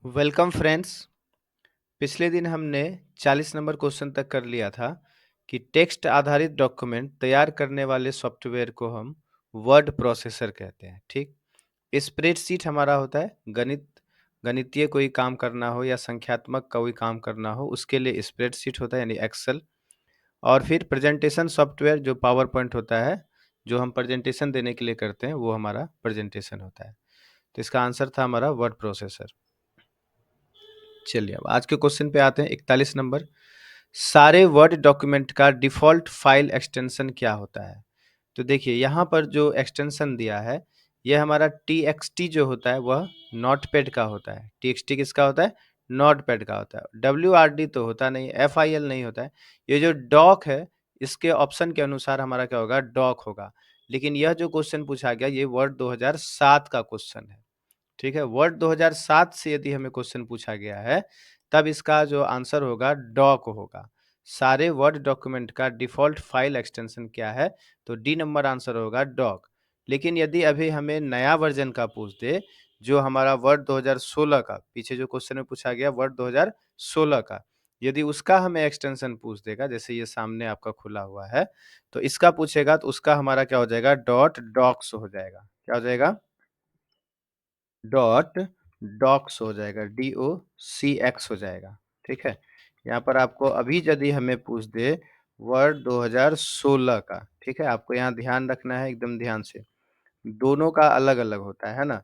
Welcome friends. पिछले दिन हमने 40 नंबर क्वेश्चन तक कर लिया था कि टेक्स्ट आधारित डॉक्यूमेंट तैयार करने वाले सॉफ्टवेयर को हम वर्ड प्रोसेसर कहते हैं। ठीक, स्प्रेडशीट हमारा होता है गणितीय कोई काम करना हो या संख्यात्मक कोई काम करना हो उसके लिए स्प्रेडशीट होता है यानी एक्सेल। और फिर प्रेजेंटेशन सॉफ्टवेयर जो पावर पॉइंट होता है, जो हम प्रेजेंटेशन देने के लिए करते हैं, वो हमारा प्रेजेंटेशन होता है। तो इसका आंसर था हमारा वर्ड प्रोसेसर। चलिए अब आज के क्वेश्चन पे आते हैं। 41 नंबर, सारे वर्ड डॉक्यूमेंट का डिफ़ॉल्ट फाइल एक्सटेंशन क्या होता है? तो देखिए यहाँ पर जो एक्सटेंशन दिया है, ये हमारा TXT जो होता है वह नोटपैड का होता है। TXT किसका होता है? नोटपैड का होता है। WRD तो होता नहीं, FIL नहीं होता है। ये जो डॉक है, इसके ऑप्शन के अनुसार हमारा क्या होगा? डॉक होगा। लेकिन यह जो क्वेश्चन पूछा गया, ये वर्ड 2007 का क्वेश्चन है। ठीक है, वर्ड 2007 से यदि हमें क्वेश्चन पूछा गया है, तब इसका जो आंसर होगा डॉक होगा। सारे वर्ड डॉक्यूमेंट का डिफ़ॉल्ट फाइल एक्सटेंशन क्या है? तो डी नंबर आंसर होगा डॉक। लेकिन यदि अभी हमें नया वर्ज़न का पूछ दे, जो हमारा वर्ड 2016 का, पीछे जो क्वेश्चन में पूछा गया वर्ड 2016 का, यदि उसका हमें एक्सटेंशन पूछ देगा, जैसे ये सामने आपका खुला हुआ है, तो इसका पूछेगा तो उसका हमारा क्या हो जाएगा? डॉट डॉक्स हो जाएगा। क्या हो जाएगा? डॉट डॉक्स हो जाएगा, DOCX हो जाएगा। ठीक है, यहाँ पर आपको अभी यदि हमें पूछ दे वर्ड 2016 का, ठीक है, आपको यहाँ ध्यान रखना है एकदम ध्यान से, दोनों का अलग-अलग होता है ना?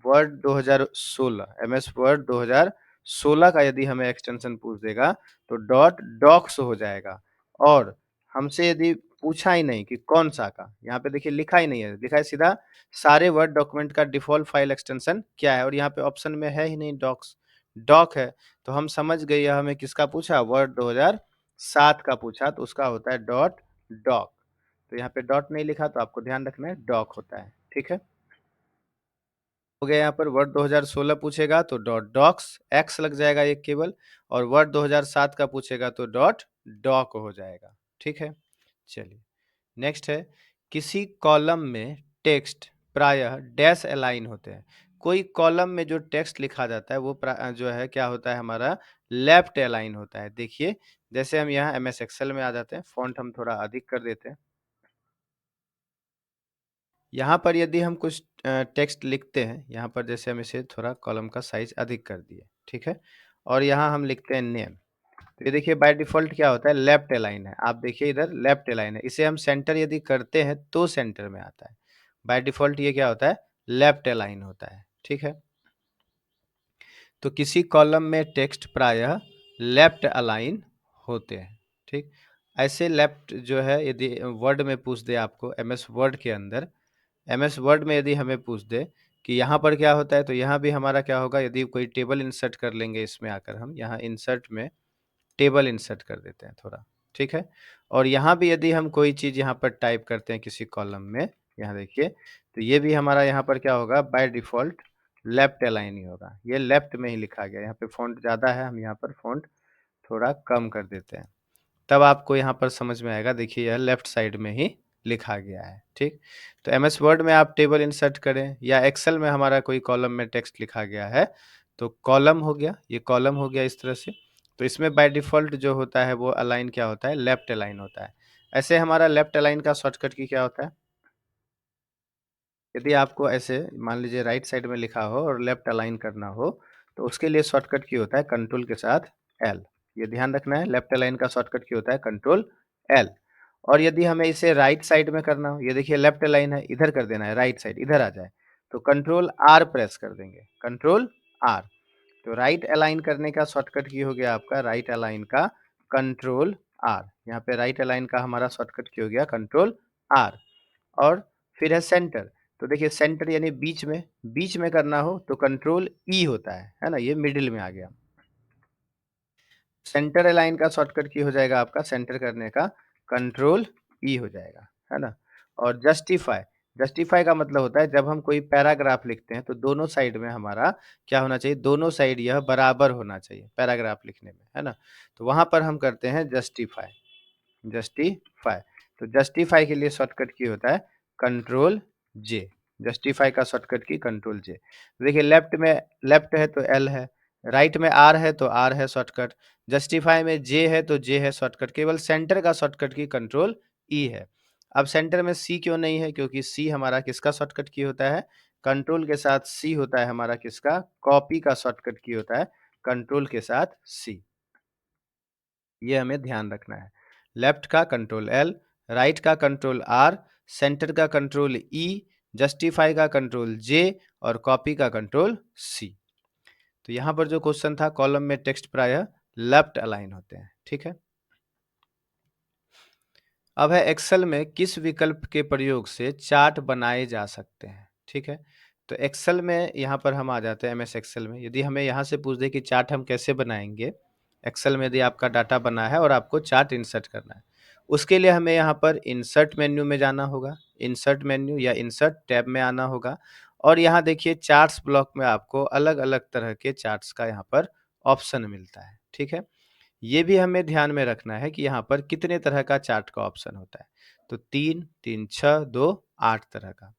वर्ड 2016 MS वर्ड 2016 का यदि हमें एक्सटेंशन पूछ देगा तो डॉट डॉक्स हो जाएगा। और हमसे यदि पूछा ही नहीं कि कौन-सा का, यहाँ पे देखिए लिखा ही नहीं है, लिखा है सीधा सारे वर्ड डॉक्यूमेंट का डिफ़ॉल्ट फाइल एक्सटेंशन क्या है, और यहाँ पे ऑप्शन में है ही नहीं डॉक्स, डॉक है। तो हम समझ गए यह हमें किसका पूछा? वर्ड 2007 का पूछा, तो उसका होता है डॉट डॉक। तो यहाँ पे डॉट नहीं लिखा तो आपको ध्यान रखना है डॉक होता है। ठीक है? हो गया, यहाँ पर वर्ड 2016 पूछेगा तो डॉट डॉक्स एक्स लग जाएगा एक केवल, और वर्ड 2007 का पूछेगा तो डॉट डॉक हो जाएगा। ठीक है, चलिए नेक्स्ट है, किसी कॉलम में टेक्स्ट प्रायः डैश अलाइन होते हैं। कोई कॉलम में जो टेक्स्ट लिखा जाता है वो जो है क्या होता है? हमारा लेफ्ट अलाइन होता है। देखिए जैसे हम यहाँ MS एक्सेल में आ जाते हैं, फॉन्ट हम थोड़ा अधिक कर देते हैं। यहाँ पर यदि हम कुछ टेक्स्ट लिखते हैं, यहाँ पर जैसे हम इसे थोड़ा कॉलम का साइज़ अधिक कर दिए, ठीक है? और यहाँ हम लिखते हैं नेम, तो ये देखिए बाय डिफ़ॉल्ट क्या होता है? लेफ्ट अलाइन है। आप देखिए इधर लेफ्ट अलाइन है, इसे हम सेंटर यदि करते हैं तो सेंटर में आता है। बाय डिफ़ॉल्ट ये क्या होता है? लेफ्ट अलाइन होता है, ठीक है? तो किसी कॉलम में टेक्स्ट प्रायः लेफ्ट अलाइन होते हैं, ठीक? ऐसे लेफ्ट जो है यदि वर्ड में पूछ दे आपको MS वर्ड के अंदर, MS वर्ड में यदि हमें पूछ दे कि यहाँ पर क्या होता है, तो यहाँ भी हमारा क्या होगा? यदि कोई टेबल इंसर्ट कर लेंगे इसमें आकर, हम यहाँ इंसर्ट में टेबल इंसर्ट कर देते हैं थोड़ा, ठीक है? और यहाँ भी यदि हम कोई चीज़ यहाँ पर टाइप करते हैं किसी कॉलम में, यहाँ देखिए, तो ये भी हमारा यहाँ पर क्या होगा? बाय डिफ़ॉल्ट लेफ्ट अलाइन ही होगा। ये लेफ्ट में ही लिखा गया है, यहाँ पे फ़ॉन्ट ज़्यादा है, हम यहाँ पर फ़ॉन्ट थोड़ा कम कर देते हैं। तब आपको यहाँ पर समझ में आएगा, देखिए यह लेफ्ट साइड में ही लिखा गया है, ठीक? तो MS वर्ड में आप टेबल इंसर्ट करें या एक्सेल में हमारा कोई कॉलम में टेक्स्ट लिखा गया है, तो कॉलम हो गया, ये कॉलम हो गया इस तरह से। तो इसमें बाय डिफ़ॉल्ट जो होता है वो अलाइन क्या होता है? लेफ्ट अलाइन होता है। ऐसे हमारा लेफ्ट अलाइन का शॉर्टकट की क्या होता है? यदि आपको ऐसे मान लीजिए राइट साइड में लिखा हो और लेफ्ट अलाइन करना हो, तो उसके लिए शॉर्टकट की होता है कंट्रोल के साथ L। ये ध्यान रखना है, लेफ्ट अलाइन का शॉर्टकट की होता है कंट्रोल L। और यदि हमें इसे राइट साइड में करना हो, ये देखिए लेफ्ट अलाइन है, इधर कर देना है, राइट साइड इधर आ जाए, तो कंट्रोल R प्रेस कर देंगे, कंट्रोल R। तो राइट अलाइन करने का शॉर्टकट की हो गया आपका राइट अलाइन का कंट्रोल R। यहाँ पे राइट अलाइन का हमारा शॉर्टकट की हो गया कंट्रोल R। और फिर है सेंटर, तो देखिए सेंटर यानी बीच में करना हो तो कंट्रोल E होता है ना? ये मिडिल में आ गया। सेंटर अलाइन का शॉर्टकट की हो जाएगा आपका सेंटर करने का कंट्रोल E हो जाएगा, है ना? और जस्टिफाई, जस्टिफाई का मतलब होता है जब हम कोई पैराग्राफ लिखते हैं तो दोनों साइड में हमारा क्या होना चाहिए? दोनों साइड यह बराबर होना चाहिए पैराग्राफ लिखने में, है ना? तो वहाँ पर हम करते हैं जस्टिफाई, जस्टिफाई। तो जस्टिफाई के लिए शॉर्टकट की होता है कंट्रोल J। जस्टिफाई का शॉर्टकट की कंट्रोल J। देखिए लेफ्ट में लेफ्ट है तो L है, राइट में आर है तो आर है शॉर्टकट, जस्टिफाई में जे है तो जे है शॉर्टकट, केवल सेंटर का शॉर्टकट की कंट्रोल ई है। अब सेंटर में सी क्यों नहीं है? क्योंकि सी हमारा किसका शॉर्टकट की होता है? कंट्रोल के साथ सी होता है हमारा किसका? कॉपी का शॉर्टकट की होता है कंट्रोल के साथ सी। ये हमें ध्यान रखना है। लेफ्ट का कंट्रोल एल, राइट का कंट्रोल आर, सेंटर का कंट्रोल ई, जस्टिफाई का कंट्रोल जे और कॉपी का कंट्रोल सी। तो यहाँ पर जो क्वेश्चन था, कॉलम में टेक्स्ट प्रायः लेफ्ट अलाइन होते हैं। ठीक है। अब है एक्सेल में किस विकल्प के प्रयोग से चार्ट बनाए जा सकते हैं। ठीक है। तो एक्सेल में यहाँ पर हम आ जाते हैं एमएस एक्सेल में। यदि हमें यहाँ से पूछ दे कि चार्ट हम कैसे बनाएंगे, एक्सेल में यदि आपका डाटा बना है और आपको चार्ट इंसर्ट करना है, उसके लिए हमें यहाँ पर इंसर्ट मेन्यू में जाना होगा। इंसर्ट मेन्यू या इंसर्ट टैब में आना होगा और यहाँ देखिए चार्ट्स ब्लॉक में आपको अलग अलग तरह के चार्ट्स का यहाँ पर ऑप्शन मिलता है। ठीक है। ये भी हमें ध्यान में रखना है कि यहाँ पर कितने तरह का चार्ट का ऑप्शन होता है। तो 3, 3, 6, 2, 8 तरह का।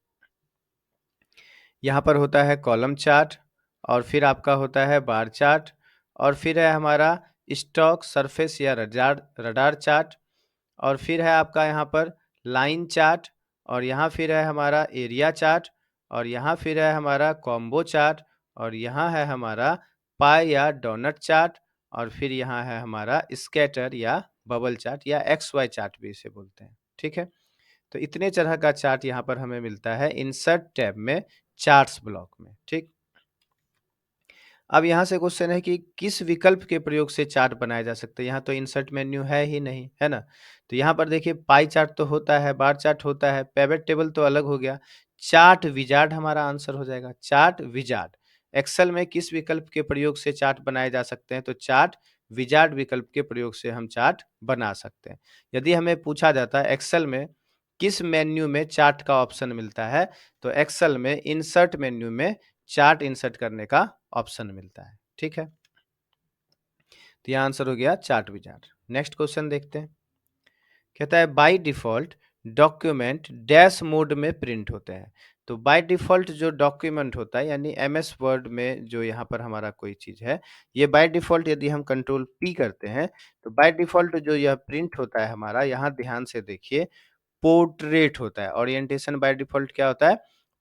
यहाँ पर होता है कॉलम चार्ट और फिर आपका होता है बार चार्ट और फिर है हमारा स्टॉक, सरफेस या रडार रडार चार्ट और फिर है आपका यहाँ पर लाइन चार्ट और यहाँ फिर है हमारा एरिया चार्ट और यहाँ फिर है हमारा कॉम्बो चार्ट और यहाँ है हमारा पाई या डोनट चार्ट और फिर यहाँ है हमारा स्कैटर या बबल चार्ट या एक्स वाई चार्ट भी इसे बोलते हैं। ठीक है। तो इतने तरह का चार्ट यहाँ पर हमें मिलता है इंसर्ट टैब में, चार्ट्स ब्लॉक में। ठीक। अब यहाँ से क्वेश्चन है कि किस विकल्प के प्रयोग से चार्ट बनाया जा सकता है। यहाँ तो इंसर्ट मेन्यू है ही नहीं, है ना। तो यहाँ पर देखिए पाई चार्ट तो होता है, बार चार्ट होता है, पिवट टेबल तो अलग हो गया। चार्ट विजार्ड हमारा आंसर हो जाएगा, चार्ट विजार्ड। एक्सेल में किस विकल्प के प्रयोग से चार्ट बनाए जा सकते हैं? तो चार्ट विजार्ड विकल्प के प्रयोग से हम चार्ट बना सकते हैं। यदि हमें पूछा जाता है एक्सेल में किस मेन्यू में चार्ट का ऑप्शन मिलता है, तो एक्सेल में इंसर्ट मेन्यू में चार्ट इंसर्ट करने का ऑप्शन मिलता है। ठीक है। तो यह आंसर हो गया चार्ट विजार्ड। नेक्स्ट क्वेश्चन देखते हैं। कहता है by default document dash mode में प्रिंट होते हैं। तो बाय डिफॉल्ट जो डॉक्यूमेंट होता है यानी एमएस वर्ड में जो यहाँ पर हमारा कोई चीज है, ये बाय डिफॉल्ट यदि हम कंट्रोल पी करते हैं तो बाय डिफॉल्ट जो यह प्रिंट होता है हमारा, यहाँ ध्यान से देखिए, पोर्ट्रेट होता है। ओरिएंटेशन बाय डिफॉल्ट क्या होता है?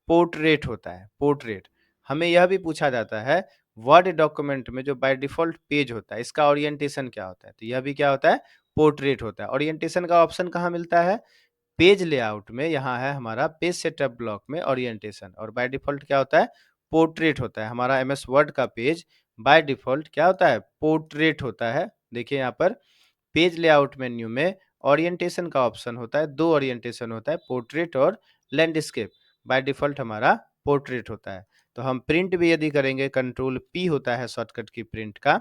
पोर्ट्रेट होता है, पोर्ट्रेट। हमें यह भी पूछा जाता है वर्ड डॉक्यूमेंट में जो बाय डिफॉल्ट पेज होता है इसका ओरिएंटेशन क्या होता है? तो यह भी क्या होता है? पोर्ट्रेट होता है। ओरिएंटेशन का ऑप्शन कहाँ मिलता है? पेज लेआउट में। यहाँ है हमारा पेज सेटअप ब्लॉक में ओरिएंटेशन और बाय डिफॉल्ट क्या होता है? पोर्ट्रेट होता है। हमारा एमएस वर्ड का पेज बाय डिफॉल्ट क्या होता है? पोर्ट्रेट होता है। देखिए यहाँ पर पेज लेआउट मेन्यू में ओरिएंटेशन का ऑप्शन होता है, दो ओरिएंटेशन होता है, पोर्ट्रेट और लैंडस्केप। बाय डिफॉल्ट हमारा पोर्ट्रेट होता है। तो हम प्रिंट भी यदि करेंगे, कंट्रोल पी होता है शॉर्टकट की प्रिंट का,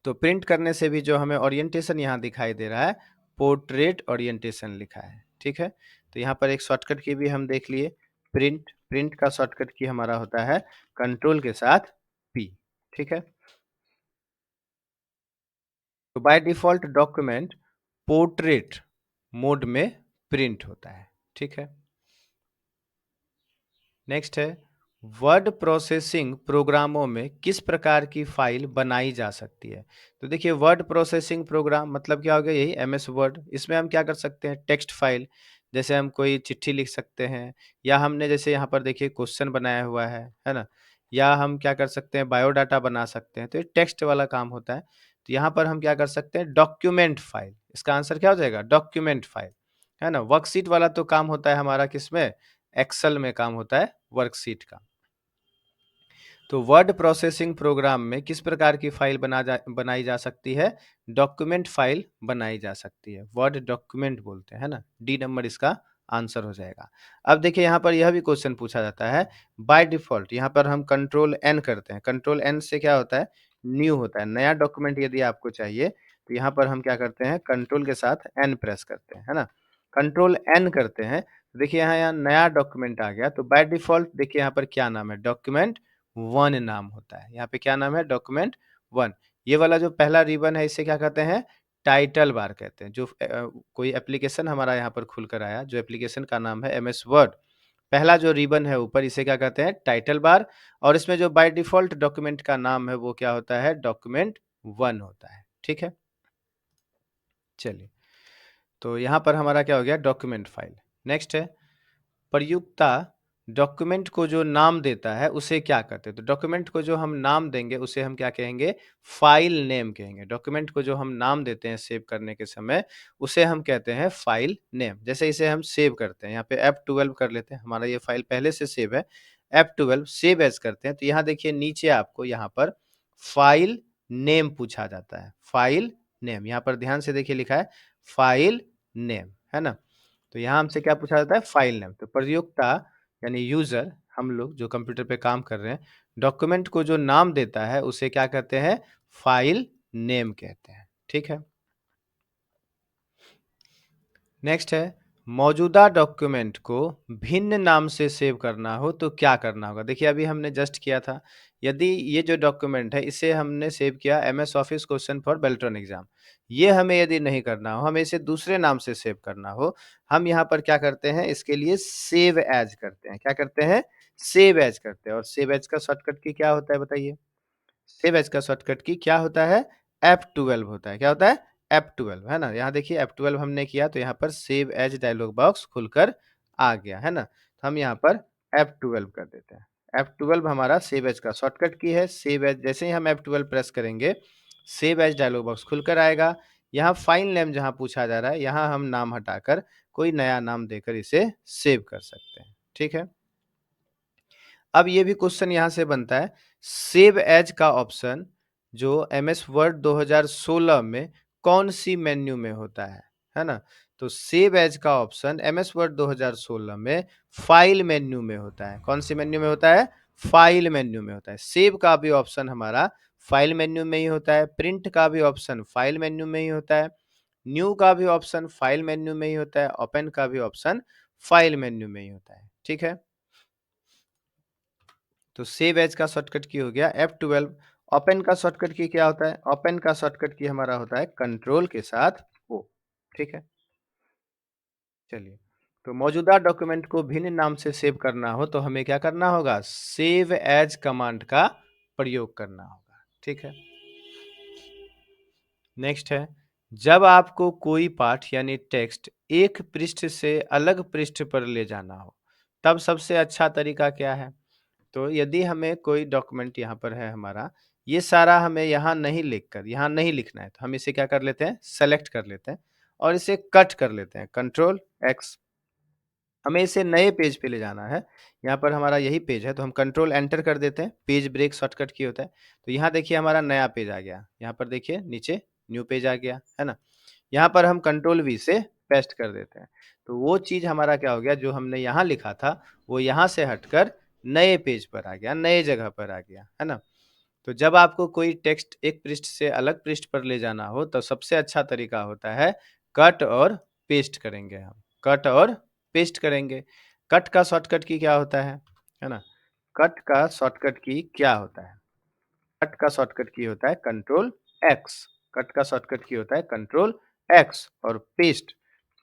तो प्रिंट करने से भी जो हमें ओरिएंटेशन यहाँ दिखाई दे रहा है, पोर्ट्रेट ओरिएंटेशन लिखा है। ठीक है। तो यहाँ पर एक शॉर्टकट की भी हम देख लिए, प्रिंट। प्रिंट का शॉर्टकट की हमारा होता है कंट्रोल के साथ पी। ठीक है। तो by default document portrait mode में प्रिंट होता है। ठीक है। नेक्स्ट है वर्ड प्रोसेसिंग प्रोग्रामों में किस प्रकार की फाइल बनाई जा सकती है। तो देखिए वर्ड प्रोसेसिंग प्रोग्राम मतलब क्या हो गया? यही एमएस वर्ड। इसमें हम क्या कर सकते हैं? टेक्स्ट फाइल, जैसे हम कोई चिट्ठी लिख सकते हैं या हमने जैसे यहाँ पर देखिए क्वेश्चन बनाया हुआ है ना, या हम क्या कर सकते हैं? बायोडाटा बना सकते हैं। तो ये टेक्स्ट वाला काम होता है। तो यहाँ पर हम क्या कर सकते हैं? Document file. इसका आंसर क्या हो जाएगा? डॉक्यूमेंट फाइल, है ना। वर्कशीट वाला तो काम होता है हमारा किसमें? एक्सेल में काम होता है वर्कशीट का। तो वर्ड प्रोसेसिंग प्रोग्राम में किस प्रकार की फाइल बनाई जा सकती है? डॉक्यूमेंट फाइल बनाई जा सकती है। वर्ड डॉक्यूमेंट बोलते हैं ना। डी नंबर इसका आंसर हो जाएगा। अब देखिए यहाँ पर यह भी क्वेश्चन पूछा जाता है बाय डिफॉल्ट। यहाँ पर हम कंट्रोल एन करते हैं। कंट्रोल एन से क्या होता है? न्यू होता है। नया डॉक्यूमेंट यदि आपको चाहिए तो यहाँ पर हम क्या करते हैं? कंट्रोल के साथ एन प्रेस करते हैं, है ना। कंट्रोल एन करते हैं। देखिए यहाँ नया डॉक्यूमेंट आ गया। तो बाय डिफॉल्ट देखिए यहाँ पर क्या नाम है? डॉक्यूमेंट वन नाम होता है। यहाँ पे क्या नाम है? Document one. ये वाला जो पहला रिबन है इसे क्या कहते हैं? टाइटल बार कहते हैं। जो कोई एप्लीकेशन हमारा यहाँ पर खुल कर आया, जो एप्लीकेशन का नाम है एमएस वर्ड, पहला जो रिबन है ऊपर इसे क्या कहते हैं? Title bar. और इसमें जो बाय डिफ़ॉल्ट डॉक्यूमेंट का नाम है वो क्या होता है? डॉक्यूमेंट 1 होता है, ठीक है? चलिए, तो यहाँ पर हमारा क्या हो गया? Document file. नेक्स्ट है प्रयुक्ता डॉक्यूमेंट को जो नाम देता है उसे क्या कहते हैं? तो डॉक्यूमेंट को जो हम नाम देंगे उसे हम क्या कहेंगे? फाइल नेम कहेंगे। डॉक्यूमेंट को जो हम नाम देते हैं सेव करने के समय उसे हम कहते हैं फाइल नेम। जैसे इसे हम सेव करते हैं, यहाँ पे F12 कर लेते हैं, हमारा ये फाइल पहले से सेव है। F12 सेव एज़ करते हैं तो यहाँ देखिए नीचे आपको यहाँ पर फाइल नेम पूछा जाता है। फाइल नेम, यहाँ पर ध्यान से देखिए लिखा है फाइल नेम, है ना? तो यहाँ हमसे क्या पूछा जाता है? File name. तो प्रयोक्ता यानी यूज़र, हम लोग जो कंप्यूटर पे काम कर रहे हैं, डॉक्यूमेंट को जो नाम देता है उसे क्या कहते हैं? फाइल नेम कहते हैं, ठीक है? नेक्स्ट है मौजूदा डॉक्यूमेंट को भिन्न नाम से सेव करना हो तो क्या करना होगा? देखिए अभी हमने जस्ट किया था। यदि ये जो डॉक्यूमेंट है इसे हमने सेव किया MS office question for Beltron exam. ये हमें यदि नहीं करना हो, हमें इसे दूसरे नाम से सेव करना हो, हम यहाँ पर क्या करते हैं? इसके लिए सेव एज़ करते हैं। क्या करते हैं? सेव एज़ करते हैं। और सेव एज़ का शॉर्टकट की क्या होता है बताइए? सेव एज़ का शॉर्टकट की क्या होता है? F12 होता है। क्या होता है? F12, है ना? यहाँ देखिए F12 हमने किया तो यहाँ पर सेव एज़ डायलॉग बॉक्स खुलकर आ गया, है ना? तो हम यहाँ पर F12 कर देते हैं। F12 हमारा सेव एज़ का शॉर्टकट की है। सेव एज़ जैसे ही हम F12 प्रेस करेंगे, सेव एज़ डायलॉग बॉक्स खुलकर आएगा। यहाँ फाइल नेम जहाँ पूछा जा रहा है, यहाँ हम नाम हटाकर कोई नया नाम देकर इसे सेव कर सकते हैं। ठीक है? अब ये भी क्वेश्चन यहाँ से बनता है, सेव एज का ऑप्शन जो एमएस वर्ड 2016 में कौन-सी मेन्यू में होता है ना? तो सेव एज का ऑप्शन एमएस वर्ड 2016 में फाइल मेन्यू में होता है। कौन-सी मेन्यू में होता है? फाइल मेन्यू में होता है। सेव का भी ऑप्शन हमारा फाइल मेन्यू में ही होता है, प्रिंट का भी ऑप्शन फाइल मेन्यू में ही होता है, न्यू का भी ऑप्शन फाइल मेन्यू में ही होता है, ओपन का भी ऑप्शन फाइल मेन्यू में ही होता है। ठीक है? तो सेव एज का शॉर्टकट की हो गया F12। ओपन का शॉर्टकट की क्या होता है? ओपन का शॉर्टकट की हमारा होता है कंट्रोल के साथ O। ठीक है? चलिए, तो मौजूदा डॉक्यूमेंट को भिन्न नाम से सेव करना हो तो हमें क्या करना होगा? सेव एज कमांड का प्रयोग करना होगा। ठीक है? नेक्स्ट है, जब आपको कोई पाठ यानी टेक्स्ट एक पृष्ठ से अलग पृष्ठ पर ले जाना हो, तब सबसे अच्छा तरीका क्या है? तो यदि हमें कोई डॉक्यूमेंट यहाँ पर है हमारा, ये सारा हमें यहाँ नहीं लिखकर यहाँ नहीं लिखना है, तो हम इसे क्या कर लेते हैं? सेलेक्ट कर लेते हैं और इसे कट कर लेते हैं, कंट्रोल एक्स। हमें इसे नए पेज पे ले जाना है। यहाँ पर हमारा यही पेज है, तो हम कंट्रोल एंटर कर देते हैं, पेज ब्रेक शॉर्टकट की होता है। तो यहाँ देखिए हमारा नया पेज आ गया, यहाँ पर देखिए नीचे न्यू पेज आ गया, है ना? यहाँ पर हम कंट्रोल वी से पेस्ट कर देते हैं। तो वो चीज़ हमारा क्या हो गया, जो हमने यहाँ लिखा था, वो यहाँ से हटकर नए पेज पर आ गया, नए जगह पर आ गया, है ना? तो जब आपको कोई टेक्स्ट एक पृष्ठ से अलग पृष्ठ पर ले जाना हो, तो सबसे अच्छा तरीका होता है कट और पेस्ट करेंगे हम, कट और पेस्ट करेंगे। कट का शॉर्टकट की क्या होता है ना? कट का शॉर्टकट की क्या होता है? कट का शॉर्टकट की होता है कंट्रोल एक्स। कट का शॉर्टकट की होता है कंट्रोल एक्स। और पेस्ट,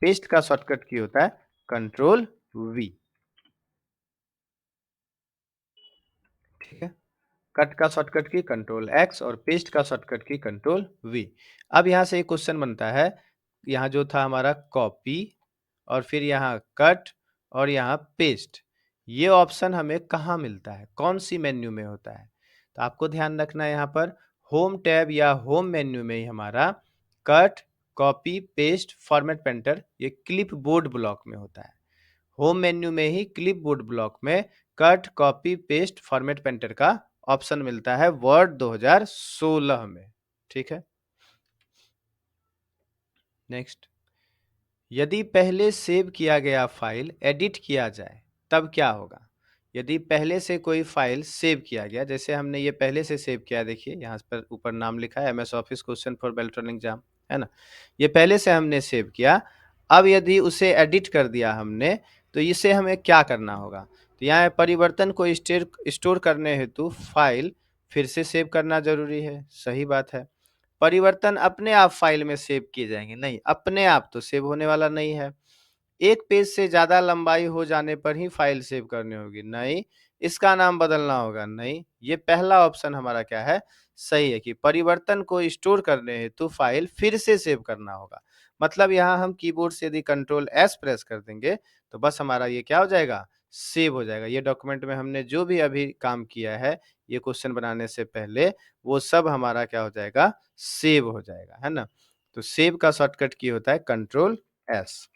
पेस्ट का शॉर्टकट की होता है कंट्रोल वी। ठीक है? कट का शॉर्टकट की कंट्रोल एक्स और पेस्ट का शॉर्टकट की कंट्रोल वी। अब यहाँ से एक क्वेश्चन बनता है, यहाँ जो था हमारा कॉपी और फिर यहाँ कट और यहाँ पेस्ट, ये ऑप्शन हमें कहाँ मिलता है? कौन सी मेन्यू में होता है? तो आपको ध्यान रखना है यहाँ पर होम टैब या होम मेन्यू में ही हमारा cut, copy, paste, format painter ये क्लिप बोर्ड ब्लॉक में होता है। होम मेन्यू में ही क्लिप बोर्ड ब्लॉक में cut, copy, paste, format painter का ऑप्शन मिलता है वर्ड 2016 में। ठीक है? नेक्स्ट, यदि पहले सेव किया गया फाइल एडिट किया जाए तब क्या होगा? यदि पहले से कोई फाइल सेव किया गया, जैसे हमने ये पहले से सेव किया, देखिए यहाँ पर ऊपर नाम लिखा है MS office question for Beltron exam, है ना? ये पहले से हमने सेव किया। अब यदि उसे एडिट कर दिया हमने, तो इसे हमें क्या करना होगा? तो यहाँ परिवर्तन को स्टोर करने हेतु फाइल फिर से सेव करना जरूरी है। सही बात है। परिवर्तन अपने आप फाइल में सेव किए जाएंगे? नहीं, अपने आप तो सेव होने वाला नहीं है। एक पेज से ज़्यादा लंबाई हो जाने पर ही फ़ाइल सेव करनी होगी, नहीं। इसका नाम बदलना होगा, नहीं। ये पहला ऑप्शन हमारा क्या है, सही है कि परिवर्तन को स्टोर करने हेतु फ़ाइल फिर से सेव करना होगा। मतलब यहाँ हम कीबोर्ड से यदि कंट्रोल एस प्रेस कर देंगे, तो बस हमारा ये क्या हो जाएगा, सेव हो जाएगा। ये डॉक्यूमेंट में हमने जो भी अभी काम किया है, ये क्वेश्चन बनाने से पहले, वो सब हमारा क्या हो जाएगा, सेव हो जाएगा, है ना? तो सेव का शॉर्टकट की होता है कंट्रोल एस।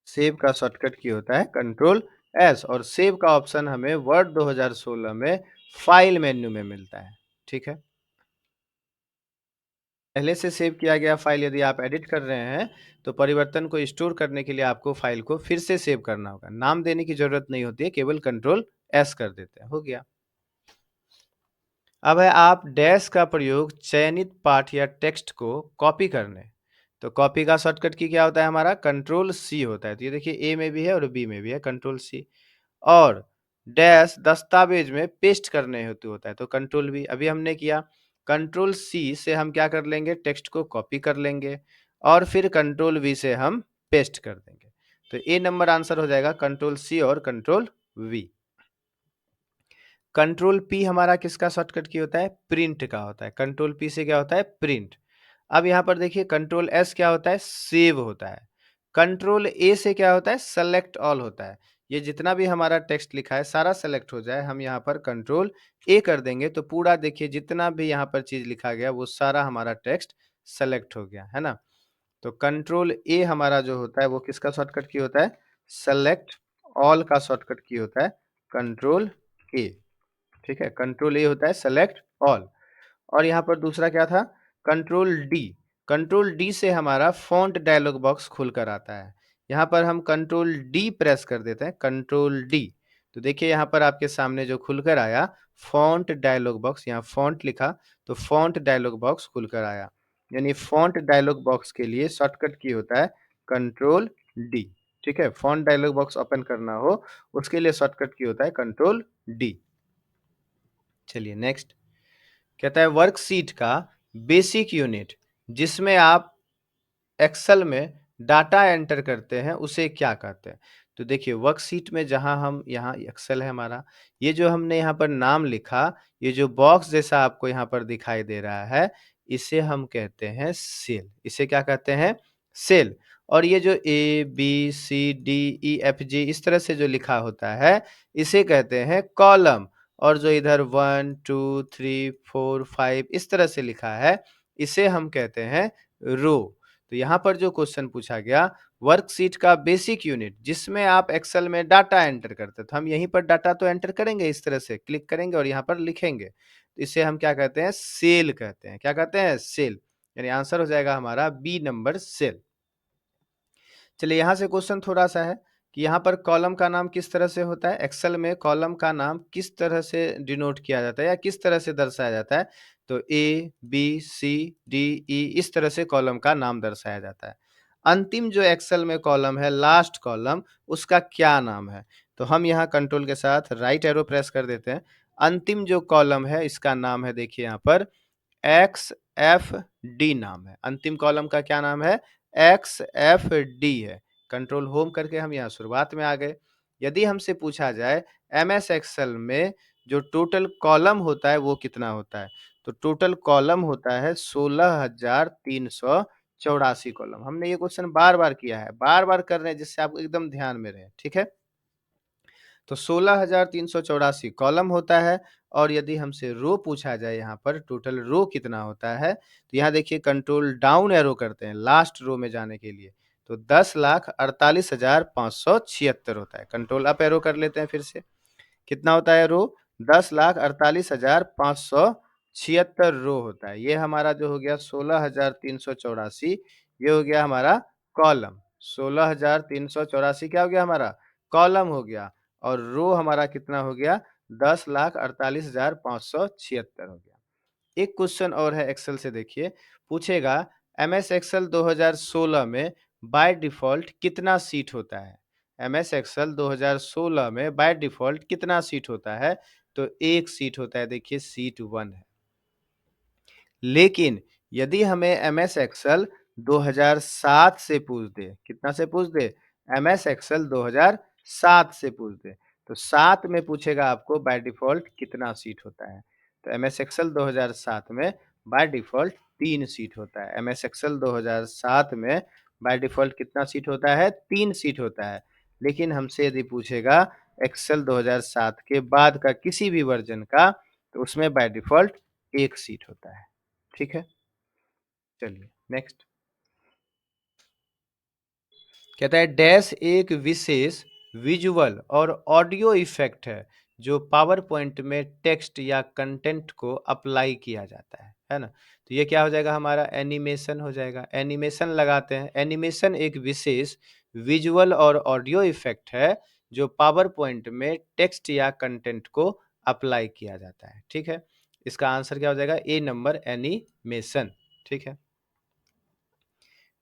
सेव का शॉर्टकट की होता है कंट्रोल एस और सेव का ऑप्शन हमें वर्ड 2016 में फाइल मेन्यू में मिलता है। ठीक है? पहले से सेव किया गया फाइल यदि आप एडिट कर रहे हैं, तो परिवर्तन को स्टोर करने के लिए आपको फाइल को फिर से सेव करना होगा। नाम देने की ज़रूरत नहीं होती है, केवल कंट्रोल एस कर देते हैं, हो गया। अब है आप डैश का प्रयोग चयनित पाठ या टेक्स्ट को कॉपी करने। तो कॉपी का शॉर्टकट की क्या होता है हमारा, कंट्रोल सी होता है। तो ये देखिए ए में भी है और बी में भी है, कंट्रोल सी। और डैश दस्तावेज में पेस्ट करने हेतु होता है, तो कंट्रोल वी। अभी हमने किया, कंट्रोल सी से हम क्या कर लेंगे, टेक्स्ट को कॉपी कर लेंगे और फिर कंट्रोल वी से हम पेस्ट कर देंगे। तो ए नंबर आंसर हो जाएगा कंट्रोल सी और कंट्रोल वी। कंट्रोल पी हमारा किसका शॉर्टकट की होता है, प्रिंट का होता है। कंट्रोल पी से क्या होता है, प्रिंट। अब यहाँ पर देखिए कंट्रोल एस क्या होता है, सेव होता है। कंट्रोल ए से क्या होता है, सेलेक्ट ऑल होता है। ये जितना भी हमारा टेक्स्ट लिखा है सारा सेलेक्ट हो जाए, हम यहाँ पर कंट्रोल ए कर देंगे तो पूरा देखिए जितना भी यहाँ पर चीज लिखा गया वो सारा हमारा टेक्स्ट सेलेक्ट हो गया, है ना। तो कंट्रोल ए हमारा जो होता है वो किसका शॉर्टकट की होता है, सेलेक्ट ऑल का शॉर्टकट की होता है कंट्रोल ए। ठीक है, कंट्रोल ए होता है सेलेक्ट ऑल। और यहाँ पर दूसरा क्या था, कंट्रोल डी। कंट्रोल डी से हमारा फॉन्ट डायलॉग बॉक्स खुलकर आता है। यहाँ पर हम कंट्रोल डी प्रेस कर देते हैं, कंट्रोल डी। तो देखिए यहाँ पर आपके सामने जो खुलकर आया फॉन्ट डायलॉग बॉक्स, यहाँ फॉन्ट लिखा तो फॉन्ट डायलॉग बॉक्स खुलकर आया। यानी फॉन्ट डायलॉग बॉक्स के लिए शॉर्टकट की होता है कंट्रोल डी। ठीक है, फॉन्ट डायलॉग बॉक्स ओपन करना हो उसके लिए शॉर्टकट की होता है कंट्रोल डी। चलिए नेक्स्ट, कहता है वर्कशीट का बेसिक यूनिट जिसमें आप एक्सेल में डाटा एंटर करते हैं उसे क्या कहते हैं। तो देखिए वर्कशीट में जहां हम, यहाँ एक्सेल है हमारा, ये जो हमने यहाँ पर नाम लिखा, ये जो बॉक्स जैसा आपको यहाँ पर दिखाई दे रहा है, इसे हम कहते हैं सेल। इसे क्या कहते हैं, सेल। और ये जो A B C D E F G इस तरह से जो लिखा होता है इसे कहते हैं कॉलम। और जो इधर 1 2 3 4 5 इस तरह से लिखा है इसे हम कहते हैं रो। तो यहाँ पर जो क्वेश्चन पूछा गया, वर्कशीट का बेसिक यूनिट जिसमें आप एक्सेल में डाटा एंटर करते हैं, तो हम यहीं पर डाटा तो एंटर करेंगे, इस तरह से क्लिक करेंगे और यहाँ पर लिखेंगे, तो इसे हम क्या कहते हैं, सेल कहते हैं। क्या कहते हैं, सेल। यानी आंसर हो जाएगा हमारा बी नंबर, सेल। चलिए यहाँ से क्वेश्चन थोड़ा सा है कि यहाँ पर कॉलम का नाम किस तरह से होता है, एक्सेल में कॉलम का नाम किस तरह से डिनोट किया जाता है या किस तरह से दर्शाया जाता है। तो ए बी सी डी ई इस तरह से कॉलम का नाम दर्शाया जाता है। अंतिम जो एक्सेल में कॉलम है, लास्ट कॉलम, उसका क्या नाम है। तो हम यहाँ कंट्रोल के साथ राइट एरो प्रेस कर देते हैं। अंतिम जो कॉलम है इसका नाम है, देखिए यहाँ पर एक्स एफ डी नाम है। अंतिम कॉलम का क्या नाम है, एक्स एफ डी है। कंट्रोल होम करके हम यहाँ शुरुआत में आ गए। यदि हमसे पूछा जाए एम एस एक्सेल में जो टोटल कॉलम होता है वो कितना होता है, तो टोटल कॉलम होता है 16,384 कॉलम। हमने ये क्वेश्चन बार बार किया है, बार बार कर रहे हैं जिससे आप एकदम ध्यान में रहे। ठीक है, तो 16,384 कॉलम होता है। और यदि हमसे रो पूछा जाए यहाँ पर टोटल रो कितना होता है, तो यहाँ देखिए कंट्रोल डाउन एरो करते हैं लास्ट रो में जाने के लिए, तो 10,48,576 होता है। कंट्रोल अप एरो कर लेते हैं फिर से, कितना होता है रो, 10,48,576 रो होता है। ये हमारा जो हो गया 16,384, ये हो गया हमारा कॉलम। 16,384 क्या हो गया हमारा, कॉलम हो गया। और रो हमारा कितना हो गया, 10,48,576 हो गया। एक क्वेश्चन और है एक्सेल से, देखिए पूछेगा एम एस एक्सेल 2016 में बाय डिफॉल्ट कितना सीट होता है। एम एस एक्सेल 2016 में बाय डिफॉल्ट कितना सीट होता है, तो एक सीट होता है, देखिए सीट 1 है। लेकिन यदि हमें एम एस एक्सेल 2007 से पूछ दे, कितना से पूछ दे? एमएस एक्सेल 2007 से पूछ दे, तो 7 में पूछेगा आपको बाय डिफ़ॉल्ट कितना सीट होता है? तो एमएस एक्सेल 2007 में बाय डिफ़ॉल्ट 3 सीट होता है। एमएस एक्सेल 2007 में बाय डिफ़ॉल्ट कितना सीट होता है? 3 सीट होता है। लेकिन हमसे यदि पूछेगा एक्सेल 2007 के बाद का किसी भी वर्ज़न का, तो उसमें बाय डिफ़ॉल्ट 1 सीट होता है। ठीक है? चलिए नेक्स्ट। कहता है डैश एक विशेष विजुअल और ऑडियो इफेक्ट है जो पावर पॉइंट में टेक्स्ट या कंटेंट को अप्लाई किया जाता है ना? तो ये क्या हो जाएगा? हमारा एनिमेशन हो जाएगा। एनिमेशन लगाते हैं। एनिमेशन एक विशेष विजुअल और ऑडियो इफेक्ट है जो पावर पॉइंट में टेक्स्ट या कंटेंट को अप्लाई किया जाता है। ठीक है, इसका आंसर क्या हो जाएगा? ए नंबर, एनिमेशन। ठीक है,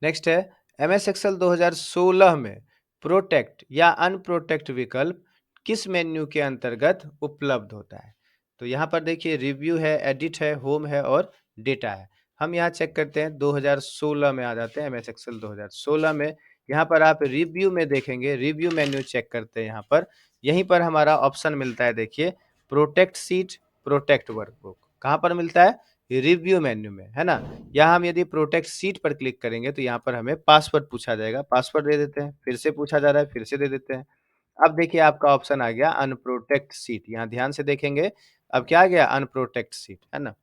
नेक्स्ट है एमएस एक्सेल 2016 में प्रोटेक्ट या अनप्रोटेक्ट विकल्प किस मेन्यू के अंतर्गत उपलब्ध होता है? तो यहाँ पर देखिए रिव्यू है, एडिट है, होम है और डेटा है। हम यहाँ चेक करते हैं 2016 में आ जाते हैं। एमएस एक्सेल 2016 में यहाँ पर आप रिव्यू में देखेंगे, रिव्यू मेन्यू चेक करते हैं। यहाँ पर यहीं पर हमारा ऑप्शन मिलता है, देखिए प्रोटेक्ट सीट, प्रोटेक्ट वर्कबुक। कहाँ पर मिलता है? रिव्यू मेन्यू में, है ना? यहाँ हम यदि प्रोटेक्ट सीट पर क्लिक करेंगे तो यहाँ पर हमें पासवर्ड पूछा जाएगा, पासवर्ड दे देते हैं, फिर से पूछा जा रहा है, फिर से दे देते हैं। अब देखिए आपका ऑप्शन आ गया अनप्रोटेक्ट सीट, यहाँ ध्यान से देखेंगे, अब क्या आ गया? अनप्रोटेक्ट सीट, है ना?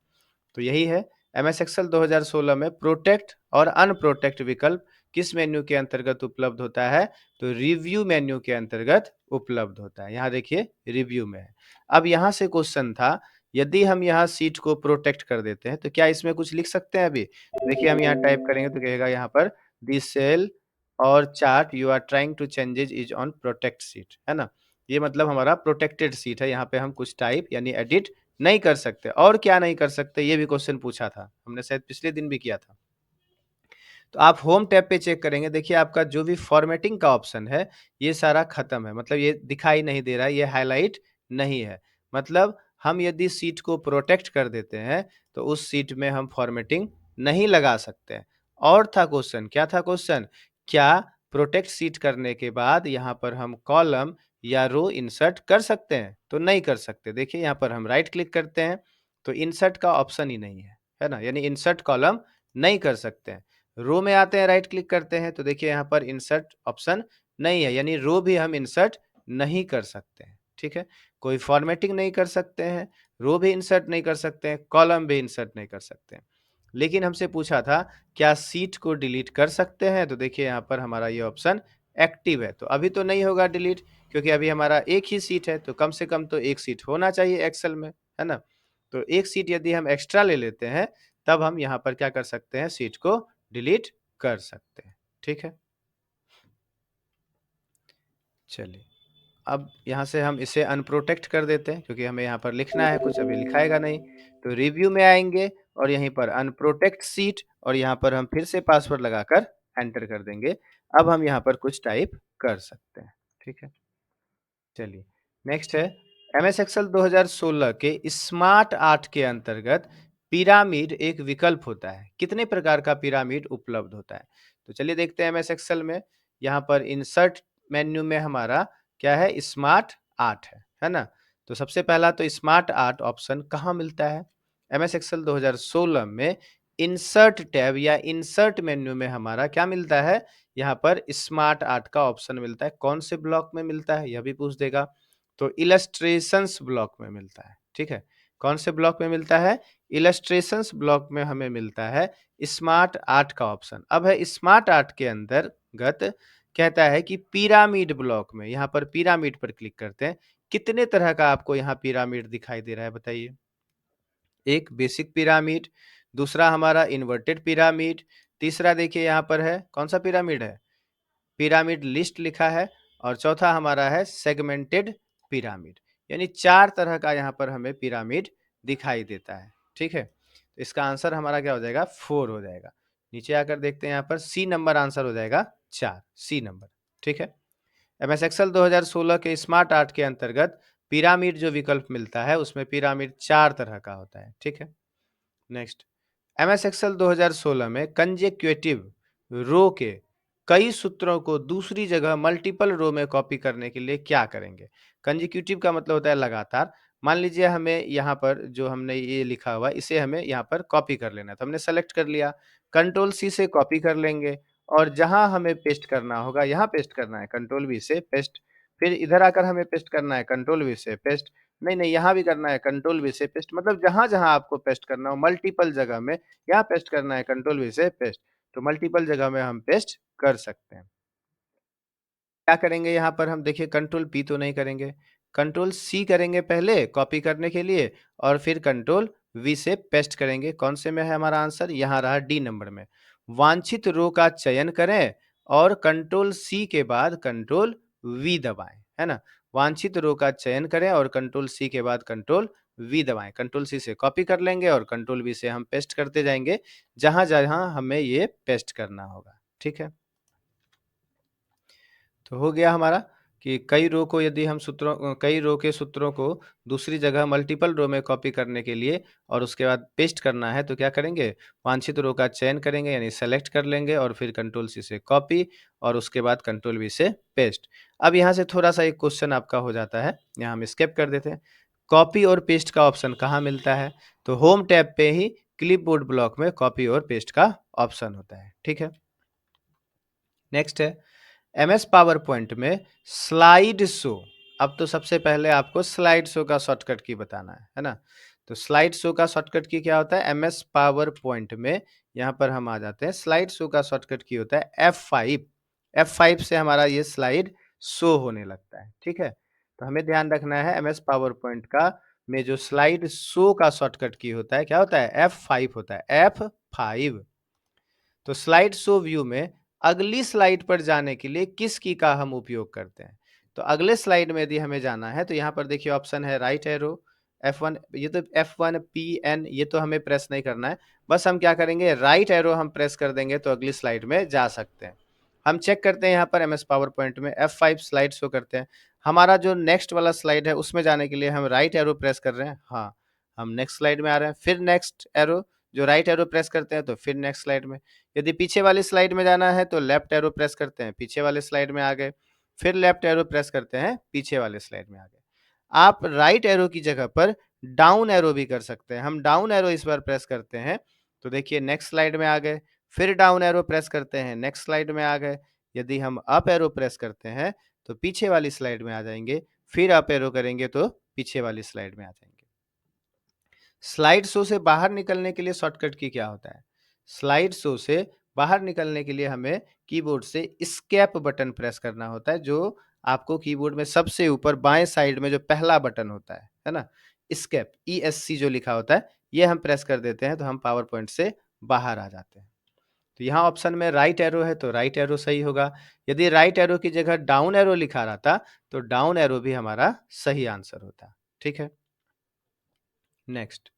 तो यही है एमएस एक्सेल 2016 में प्रोटेक्ट और अनप्रोटेक्ट विकल्प किस मेन्यू के अंतर्गत उपलब्ध होता है? तो रिव्यू मेन्यू के अंतर्गत उपलब्ध होता है। यहाँ देखिए रिव्यू में है। अब यहाँ से क्वेश्चन था, यदि हम यहाँ सीट को प्रोटेक्ट कर देते हैं तो क्या इसमें कुछ लिख सकते हैं अभी? देखिए हम यहाँ टाइप करेंगे तो कहेगा यहाँ पर दिस सेल और chart you are trying to changes is on protect sheet, है ना? ये मतलब हमारा प्रोटेक्टेड सीट है, यहाँ पे हम कुछ टाइप यानी एडिट नहीं कर सकते। और क्या नहीं कर सकते? ये भी क्वेश्चन पूछा था, हमने शायद पिछले दिन भी किया था। तो आप होम टैब पे चेक करेंगे, देखिए आपका जो भी फॉर्मेटिंग का ऑप्शन है, ये सारा खत्म है, मतलब ये दिखाई नहीं दे रहा है, ये हाइलाइट नहीं है। मतलब हम यदि सीट को प्रोटेक्ट कर देते हैं, तो उस सीट में हम फॉर्मेटिंग नहीं लगा सकते हैं। और था क्वेश्चन, क्या था क्वेश्चन? क्या प्रोटेक्ट सीट करने के बाद यहाँ पर हम कॉलम या रो इंसर्ट कर सकते हैं? तो नहीं कर सकते। देखिए यहाँ पर हम राइट क्लिक करते हैं, तो इंसर्ट का ऑप्शन ही नहीं है ना? यानी इंसर्ट कॉलम नहीं कर सकते हैं। रो में आते हैं, राइट क्लिक करते हैं, तो देखिए यहाँ पर इंसर्ट ऑप्शन नहीं है, यानी रो भी हम इंसर्ट नहीं कर सकते हैं। ठीक है, कोई फॉर्मेटिंग नहीं कर सकते हैं, रो भी इंसर्ट नहीं कर सकते हैं, कॉलम भी इंसर्ट नहीं कर सकते हैं। लेकिन हमसे पूछा था क्या सीट को डिलीट कर सकते हैं? तो देखिए यहाँ पर हमारा ये ऑप्शन एक्टिव है, तो अभी तो नहीं होगा डिलीट, क्योंकि अभी हमारा एक ही सीट है, तो कम से कम तो एक सीट होना चाहिए एक्सेल में, है ना? तो एक सीट यदि हम एक्स्ट्रा ले लेते हैं, तब हम यहाँ पर क्या कर सकते हैं? सीट को डिलीट कर सकते हैं। ठीक है, चलिए अब यहाँ से हम इसे अनप्रोटेक्ट कर देते हैं, क्योंकि हमें यहाँ पर लिखना है कुछ, अभी लिखाएगा नहीं। तो रिव्यू में आएंगे और यहीं पर अनप्रोटेक्ट सीट, और यहाँ पर हम फिर से पासवर्ड लगाकर एंटर कर देंगे। अब हम यहाँ पर कुछ टाइप कर सकते हैं। ठीक है, चलिए नेक्स्ट है एमएस एक्सेल 2016 के स्मार्ट आर्ट के अंतर्गत पिरामिड एक विकल्प होता है। कितने प्रकार का पिरामिड उपलब्ध होता है? तो चलिए देखते हैं एमएस एक्सेल में। यहाँ पर इंसर्ट मेन्यू में हमारा क्या है? स्मार्ट आर्ट है ना? तो सबसे पहला तो स्मार्ट आर्ट ऑप्शन कहाँ मिलता है? एमएस एक्सेल 2016 में इंसर्ट टैब या इंसर्ट मेन्यू में हमारा क्या मिलता है? यहाँ पर स्मार्ट आर्ट का ऑप्शन मिलता है। कौन से ब्लॉक में मिलता है? यह भी पूछ देगा। तो इलस्ट्रेशंस ब्लॉक में मिलता है। ठीक है, कौन से ब्लॉक में मिलता है? इलस्ट्रेशंस ब्लॉक में हमें मिलता है स्मार्ट आर्ट का ऑप्शन। अब है स्मार्ट आर्ट के अंतर्गत कहता है कि पिरामिड ब्लॉक में, यहाँ पर पिरामिड पर क्लिक करते हैं। कितने तरह का आपको यहाँ पिरामिड दिखाई दे रहा है बताइए? एक बेसिक पिरामिड, दूसरा हमारा इन्वर्टेड पिरामिड, तीसरा देखिए यहाँ पर है कौन सा पिरामिड है? पिरामिड लिस्ट लिखा है, और चौथा हमारा है सेगमेंटेड पिरामिड। यानी 4 तरह का यहाँ पर हमें पिरामिड दिखाई देता है। ठीक है, तो इसका आंसर हमारा क्या हो जाएगा? 4 हो जाएगा। नीचे आकर देखते हैं, यहाँ पर सी नंबर आंसर हो जाएगा 4, सी नंबर। ठीक है, एमएस एक्सेल 2016 के स्मार्ट आर्ट के अंतर्गत पिरामिड जो विकल्प मिलता है, उसमें पिरामिड 4 तरह का होता है। ठीक है, नेक्स्ट एमएस एक्सेल 2016 में कंजेक्यूटिव रो के कई सूत्रों को दूसरी जगह मल्टीपल रो में कॉपी करने के लिए क्या करेंगे? कंसेक्यूटिव का मतलब होता है लगातार। मान लीजिए हमें यहाँ पर जो हमने ये लिखा हुआ है, इसे हमें यहाँ पर कॉपी कर लेना है। तो हमने सेलेक्ट कर लिया, कंट्रोल सी से कॉपी कर लेंगे और जहाँ हमें पेस्ट करना होगा, यहाँ पेस्ट करना है, कंट्रोल वी से पेस्ट। फिर इधर आकर हमें पेस्ट करना है, कंट्रोल वी से पेस्ट। नहीं, यहाँ भी करना है, कंट्रोल वी से पेस्ट। मतलब जहाँ-जहाँ आपको पेस्ट करना हो मल्टीपल जगह में, यहाँ पेस्ट करना है, कंट्रोल वी से पेस्ट। तो मल्टीपल जगह में हम पेस्ट कर सकते हैं। क्या करेंगे यहाँ पर हम देखिए कंट्रोल पी तो नहीं करेंगे, कंट्रोल सी करेंगे पहले कॉपी करने के लिए और फिर कंट्रोल वी से पेस्ट करेंगे। कौन से में है हमारा आंसर? यहाँ रहा डी नंबर में। वांछित रो का चयन करें और कंट्रोल सी के बाद कंट्रोल वी दबाएं, है ना? वांछित रो का चयन करें और कंट्रोल सी के बाद कंट्रोल वी दबाएं। कंट्रोल सी से कॉपी कर लेंगे और कंट्रोल वी से हम पेस्ट करते जाएंगे जहां-जहां हमें ये पेस्ट करना होगा। ठीक है? तो हो गया हमारा कि कई रो को यदि हम कई रो के सूत्रों को दूसरी जगह मल्टीपल रो में कॉपी करने के लिए और उसके बाद पेस्ट करना है तो क्या करेंगे? वांछित रो का चयन करेंगे यानी सेलेक्ट कर लेंगे और फिर कंट्रोल सी से कॉपी और उसके बाद कंट्रोल वी से पेस्ट। अब यहाँ से थोड़ा सा एक क्वेश्चन आपका हो जाता है, यहाँ हम स्किप कर देते हैं। कॉपी और पेस्ट का ऑप्शन कहाँ मिलता है? तो होम टैब पे ही क्लिपबोर्ड ब्लॉक में कॉपी और पेस्ट का ऑप्शन होता है। ठीक है? नेक्स्ट है एमएस पावर पॉइंट में स्लाइड शो। अब तो सबसे पहले आपको स्लाइड शो का शॉर्टकट की बताना है ना? तो स्लाइड शो का शॉर्टकट की क्या होता है? एमएस पावर पॉइंट में यहाँ पर हम आ जाते हैं। स्लाइड शो का शॉर्टकट की होता है F5। F5 से हमारा ये स्लाइड शो होने लगता है। ठीक है? तो हमें ध्यान रखना है एमएस पावर पॉइंट का में जो स्लाइड शो का शॉर्टकट की होता है क्या होता है? F5 होता है, F5। तो स्लाइड शो व्यू में अगली स्लाइड पर जाने के लिए किस की का हम उपयोग करते हैं? तो अगले स्लाइड में यदि हमें जाना है तो यहाँ पर देखिए ऑप्शन है राइट एरो F1। ये तो F1 PN ये तो हमें प्रेस नहीं करना है। बस हम क्या करेंगे, राइट एरो हम प्रेस कर देंगे तो अगली स्लाइड में जा सकते हैं। हम चेक करते हैं यहाँ पर एमएस पावर पॉइंट में F5 स्लाइड शो करते हैं। हमारा जो नेक्स्ट वाला स्लाइड है उसमें जाने के लिए हम राइट एरो प्रेस कर रहे हैं। हाँ, हम नेक्स्ट स्लाइड में आ रहे हैं। फिर नेक्स्ट एरो, जो राइट एरो प्रेस करते हैं तो फिर नेक्स्ट स्लाइड में। यदि पीछे वाली स्लाइड में जाना है तो लेफ्ट एरो प्रेस करते हैं, पीछे वाले स्लाइड में आ गए। फिर लेफ्ट एरो प्रेस करते हैं, पीछे वाले स्लाइड में आ गए। आप राइट एरो की जगह पर डाउन एरो भी कर सकते हैं। हम डाउन एरो इस बार प्रेस करते हैं तो देखिए नेक्स्ट स्लाइड में आ गए। फिर डाउन एरो प्रेस करते हैं, नेक्स्ट स्लाइड में आ गए। यदि हम अप एरो प्रेस करते हैं तो पीछे वाली स्लाइड में आ जाएंगे। फिर अप एरो करेंगे तो पीछे वाली स्लाइड में आ जाएंगे। स्लाइड शो से बाहर निकलने के लिए शॉर्टकट की क्या होता है? स्लाइड शो से बाहर निकलने के लिए हमें कीबोर्ड से एस्केप बटन प्रेस करना होता है, जो आपको कीबोर्ड में सबसे ऊपर बाएं साइड में जो पहला बटन होता है ना? एस्केप ESC जो लिखा होता है, ये हम प्रेस कर देते हैं तो हम पावर पॉइंट से बाहर आ जाते हैं। तो यहाँ ऑप्शन में राइट एरो है तो राइट एरो सही होगा। यदि राइट एरो की जगह डाउन एरो लिखा रहता तो डाउन एरो भी हमारा सही आंसर होता। ठीक है? नेक्स्ट,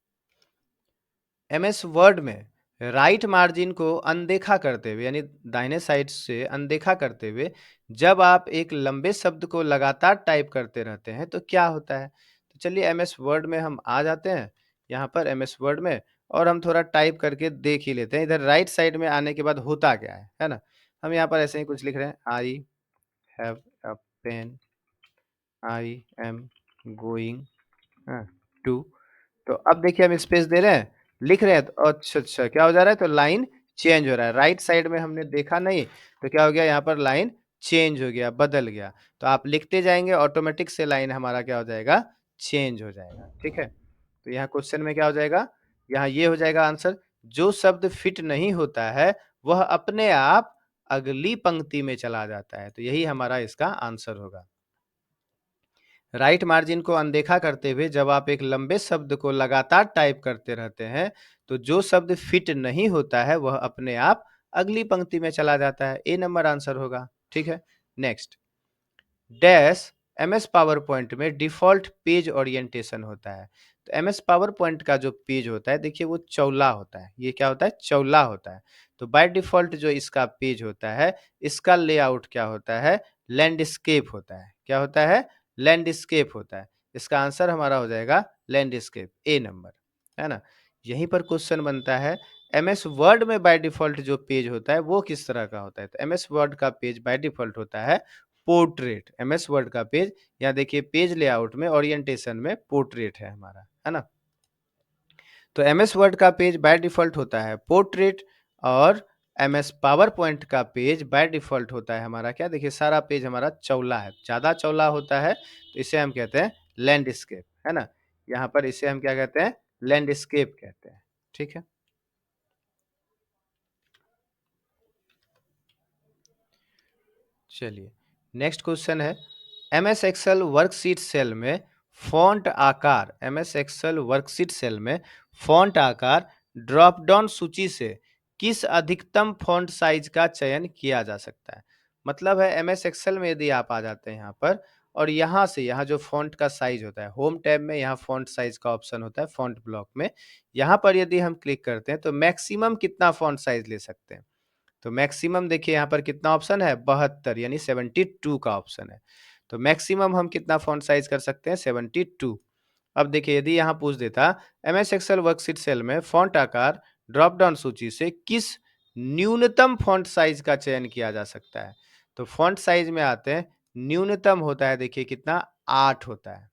एमएस वर्ड में राइट मार्जिन को अनदेखा करते हुए यानी दाहिने साइड से अनदेखा करते हुए जब आप एक लंबे शब्द को लगातार टाइप करते रहते हैं तो क्या होता है? तो चलिए एमएस वर्ड में हम आ जाते हैं, यहाँ पर एमएस वर्ड में, और हम थोड़ा टाइप करके देख ही लेते हैं इधर राइट साइड में आने के बाद होता क्या है ना? हम यहाँ पर ऐसे ही कुछ लिख रहे हैं, I have a pen, I am going to. तो अब देखिए हम स्पेस दे रहे हैं, लिख रहे हैं तो अच्छा, अच्छा क्या हो जा रहा है? तो लाइन चेंज हो रहा है। राइट साइड में हमने देखा नहीं, तो क्या हो गया यहाँ पर लाइन चेंज हो गया, बदल गया। तो आप लिखते जाएँगे ऑटोमेटिक से लाइन हमारा क्या हो जाएगा? चेंज हो जाएगा, ठीक है? तो यहाँ क्वेश्चन में क्या हो जाएगा? यहाँ ये हो जाएगा आंसर, जो शब्द फिट नहीं होता है, वह अपने आप अगली पंक्ति में चला जाता है। तो यही हमारा इसका आंसर होगा। राइट मार्जिन को अनदेखा करते हुए जब आप एक लंबे शब्द को लगातार टाइप करते रहते हैं तो जो शब्द फिट नहीं होता है वह अपने आप अगली पंक्ति में चला जाता है। ए नंबर आंसर होगा। ठीक है? Next, dash MS power point में डिफॉल्ट पेज ओरिएंटेशन होता है। तो एमएस पावर पॉइंट का जो पेज होता है देखिए वो चौला होता है। ये क्या होता है? चौला होता है। तो बाय डिफॉल्ट जो इसका पेज होता है, इसका लेआउट क्या होता है? लैंडस्केप होता है। क्या होता है? लैंडस्केप होता है। इसका आंसर हमारा हो जाएगा लैंडस्केप, ए नंबर, है ना? यहीं पर क्वेश्चन बनता है एमएस वर्ड में बाय डिफ़ॉल्ट जो पेज होता है वो किस तरह का होता है? तो एमएस वर्ड का पेज बाय डिफ़ॉल्ट होता है पोर्ट्रेट। एमएस वर्ड का पेज यहाँ देखिए पेज लेआउट में ओरिएंटेशन में पोर्ट्रेट है हमारा, है ना? तो एमएस वर्ड का पेज बाय डिफ़ॉल्ट होता है पोर्ट्रेट और एमएस पावर पॉइंट का पेज बाय डिफ़ॉल्ट होता है हमारा क्या? देखिए सारा पेज हमारा चौड़ा है, ज़्यादा चौड़ा होता है तो इसे हम कहते हैं लैंडस्केप, है ना? यहाँ पर इसे हम क्या कहते हैं? लैंडस्केप कहते हैं, ठीक है? चलिए, नेक्स्ट क्वेश्चन है एमएस एक्सेल वर्कशीट सेल में फ़ॉन्ट आकार ड्रॉप डाउन सूची से किस अधिकतम फ़ॉन्ट साइज़ का चयन किया जा सकता है? मतलब है एमएस एक्सेल में यदि आप आ जाते हैं यहाँ पर और यहाँ से यहाँ जो फ़ॉन्ट का साइज़ होता है, होम टैब में यहाँ फ़ॉन्ट साइज़ का ऑप्शन होता है फ़ॉन्ट ब्लॉक में। यहाँ पर यदि हम क्लिक करते हैं तो मैक्सिमम कितना फ़ॉन्ट साइज़ ले सकते हैं? तो मैक्सिमम देखिए यहाँ पर कितना ऑप्शन है 72 यानी 72 का ऑप्शन है। तो मैक्सिमम हम कितना फ़ॉन्ट साइज़ कर सकते हैं 72। अब देखिए यदि यहाँ पूछ देता एमएस एक्सेल वर्कशीट सेल में फ़ॉन्ट आकार ड्रॉप डाउन सूची से किस न्यूनतम फ़ॉन्ट साइज़ का चयन किया जा सकता है? तो फ़ॉन्ट साइज़ में आते हैं न्यूनतम होता है देखिए कितना 8 होता है।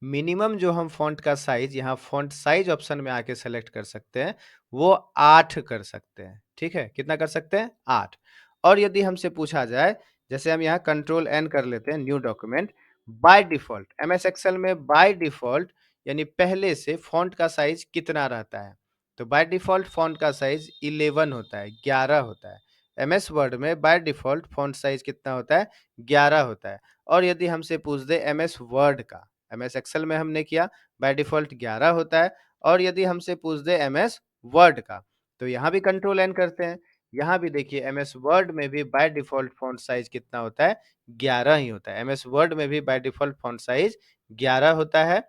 मिनिमम जो हम फ़ॉन्ट का साइज़ यहाँ फ़ॉन्ट साइज़ ऑप्शन में आके सेलेक्ट कर सकते हैं, वो 8 कर सकते हैं, ठीक है? कितना कर सकते हैं? 8 और यदि हमसे पूछा जाए, जैसे हम यहाँ कंट्रोल एन कर लेते हैं, new document, by default MS Excel में बाय डिफ़ॉल्ट यानी पहले से फ़ॉन्ट का साइज़ कितना रहता है? तो बाय डिफ़ॉल्ट फ़ॉन्ट का साइज़ 11 होता है, 11 होता है। एमएस वर्ड में बाय डिफ़ॉल्ट फ़ॉन्ट साइज़ कितना होता है? 11 होता है और यदि हमसे पूछ दे एमएस वर्ड का एमएस एक्सेल में हमने किया बाय डिफ़ॉल्ट 11 होता है और यदि हमसे पूछ दे एमएस वर्ड का, तो यहाँ भी कंट्रोल एन करते हैं। यहाँ भी देखिए एमएस वर्ड में भी बाय डिफ़ॉल्ट फ़ॉन्ट साइज़ कितना होता है? 11 ही होता है। एमएस वर्ड में भी बाय डिफ़ॉल्ट फ़ॉन्ट साइज़ 11 होता है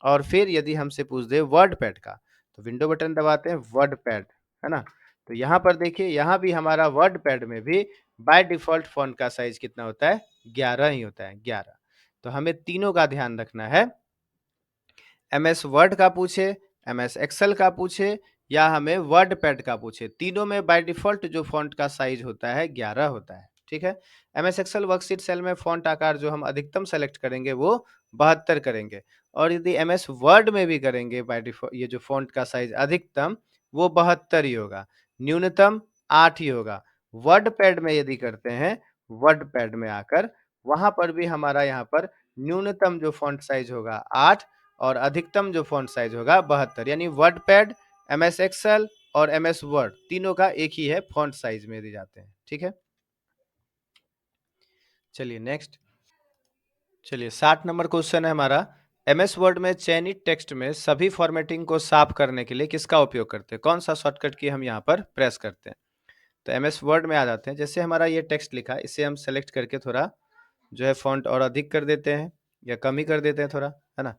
और फिर यदि हमसे पूछ दे वर्डपैड का, तो विंडो बटन दबाते हैं वर्डपैड, है ना? तो यहाँ पर देखिए यहाँ भी हमारा वर्डपैड में भी बाय डिफ़ॉल्ट फ़ॉन्ट का साइज़ कितना होता है? 11 ही होता है, 11। तो हमें तीनों का ध्यान रखना है। एमएस वर्ड का पूछे, एमएस एक्सेल का पूछे या हमें वर्डपैड का पूछे, तीनों में बाय डिफ़ॉल्ट जो फ़ॉन्ट का साइज़ होता है 11 होता है, ठीक है? एमएस एक्सेल वर्कशीट सेल में फ़ॉन्ट आकार जो हम अधिकतम सेलेक्ट करेंगे वो 72 करेंगे और यदि एमएस वर्ड में भी करेंगे बाय ये जो फ़ॉन्ट का साइज़ अधिकतम वो 72 ही होगा, न्यूनतम 8 ही होगा। वर्डपैड में यदि करते हैं, वर्डपैड में आकर वहाँ पर भी हमारा यहाँ पर न्यूनतम जो फ़ॉन्ट साइज़ होगा 8 और अधिकतम जो फ़ॉन्ट साइज़ होगा 72 यानी वर्डपैड, एमएस एक्सेल और एमएस वर्ड तीनों का एक ही है फ़ॉन्ट साइज़ में यदि जाते हैं, ठीक है? चलिए नेक्स्ट। चलिए 60 नंबर क्वेश्चन है हमारा, एमएस वर्ड में चयनित टेक्स्ट में सभी फ़ॉर्मेटिंग को साफ़ करने के लिए किसका उपयोग करते हैं? कौन-सा शॉर्टकट की हम यहाँ पर प्रेस करते हैं? तो एमएस वर्ड में आ जाते हैं, जैसे हमारा ये टेक्स्ट लिखा है, इसे हम सेलेक्ट करके थोड़ा जो है फ़ॉन्ट और अधिक कर देते हैं या कम ही कर देते हैं थोड़ा, है ना?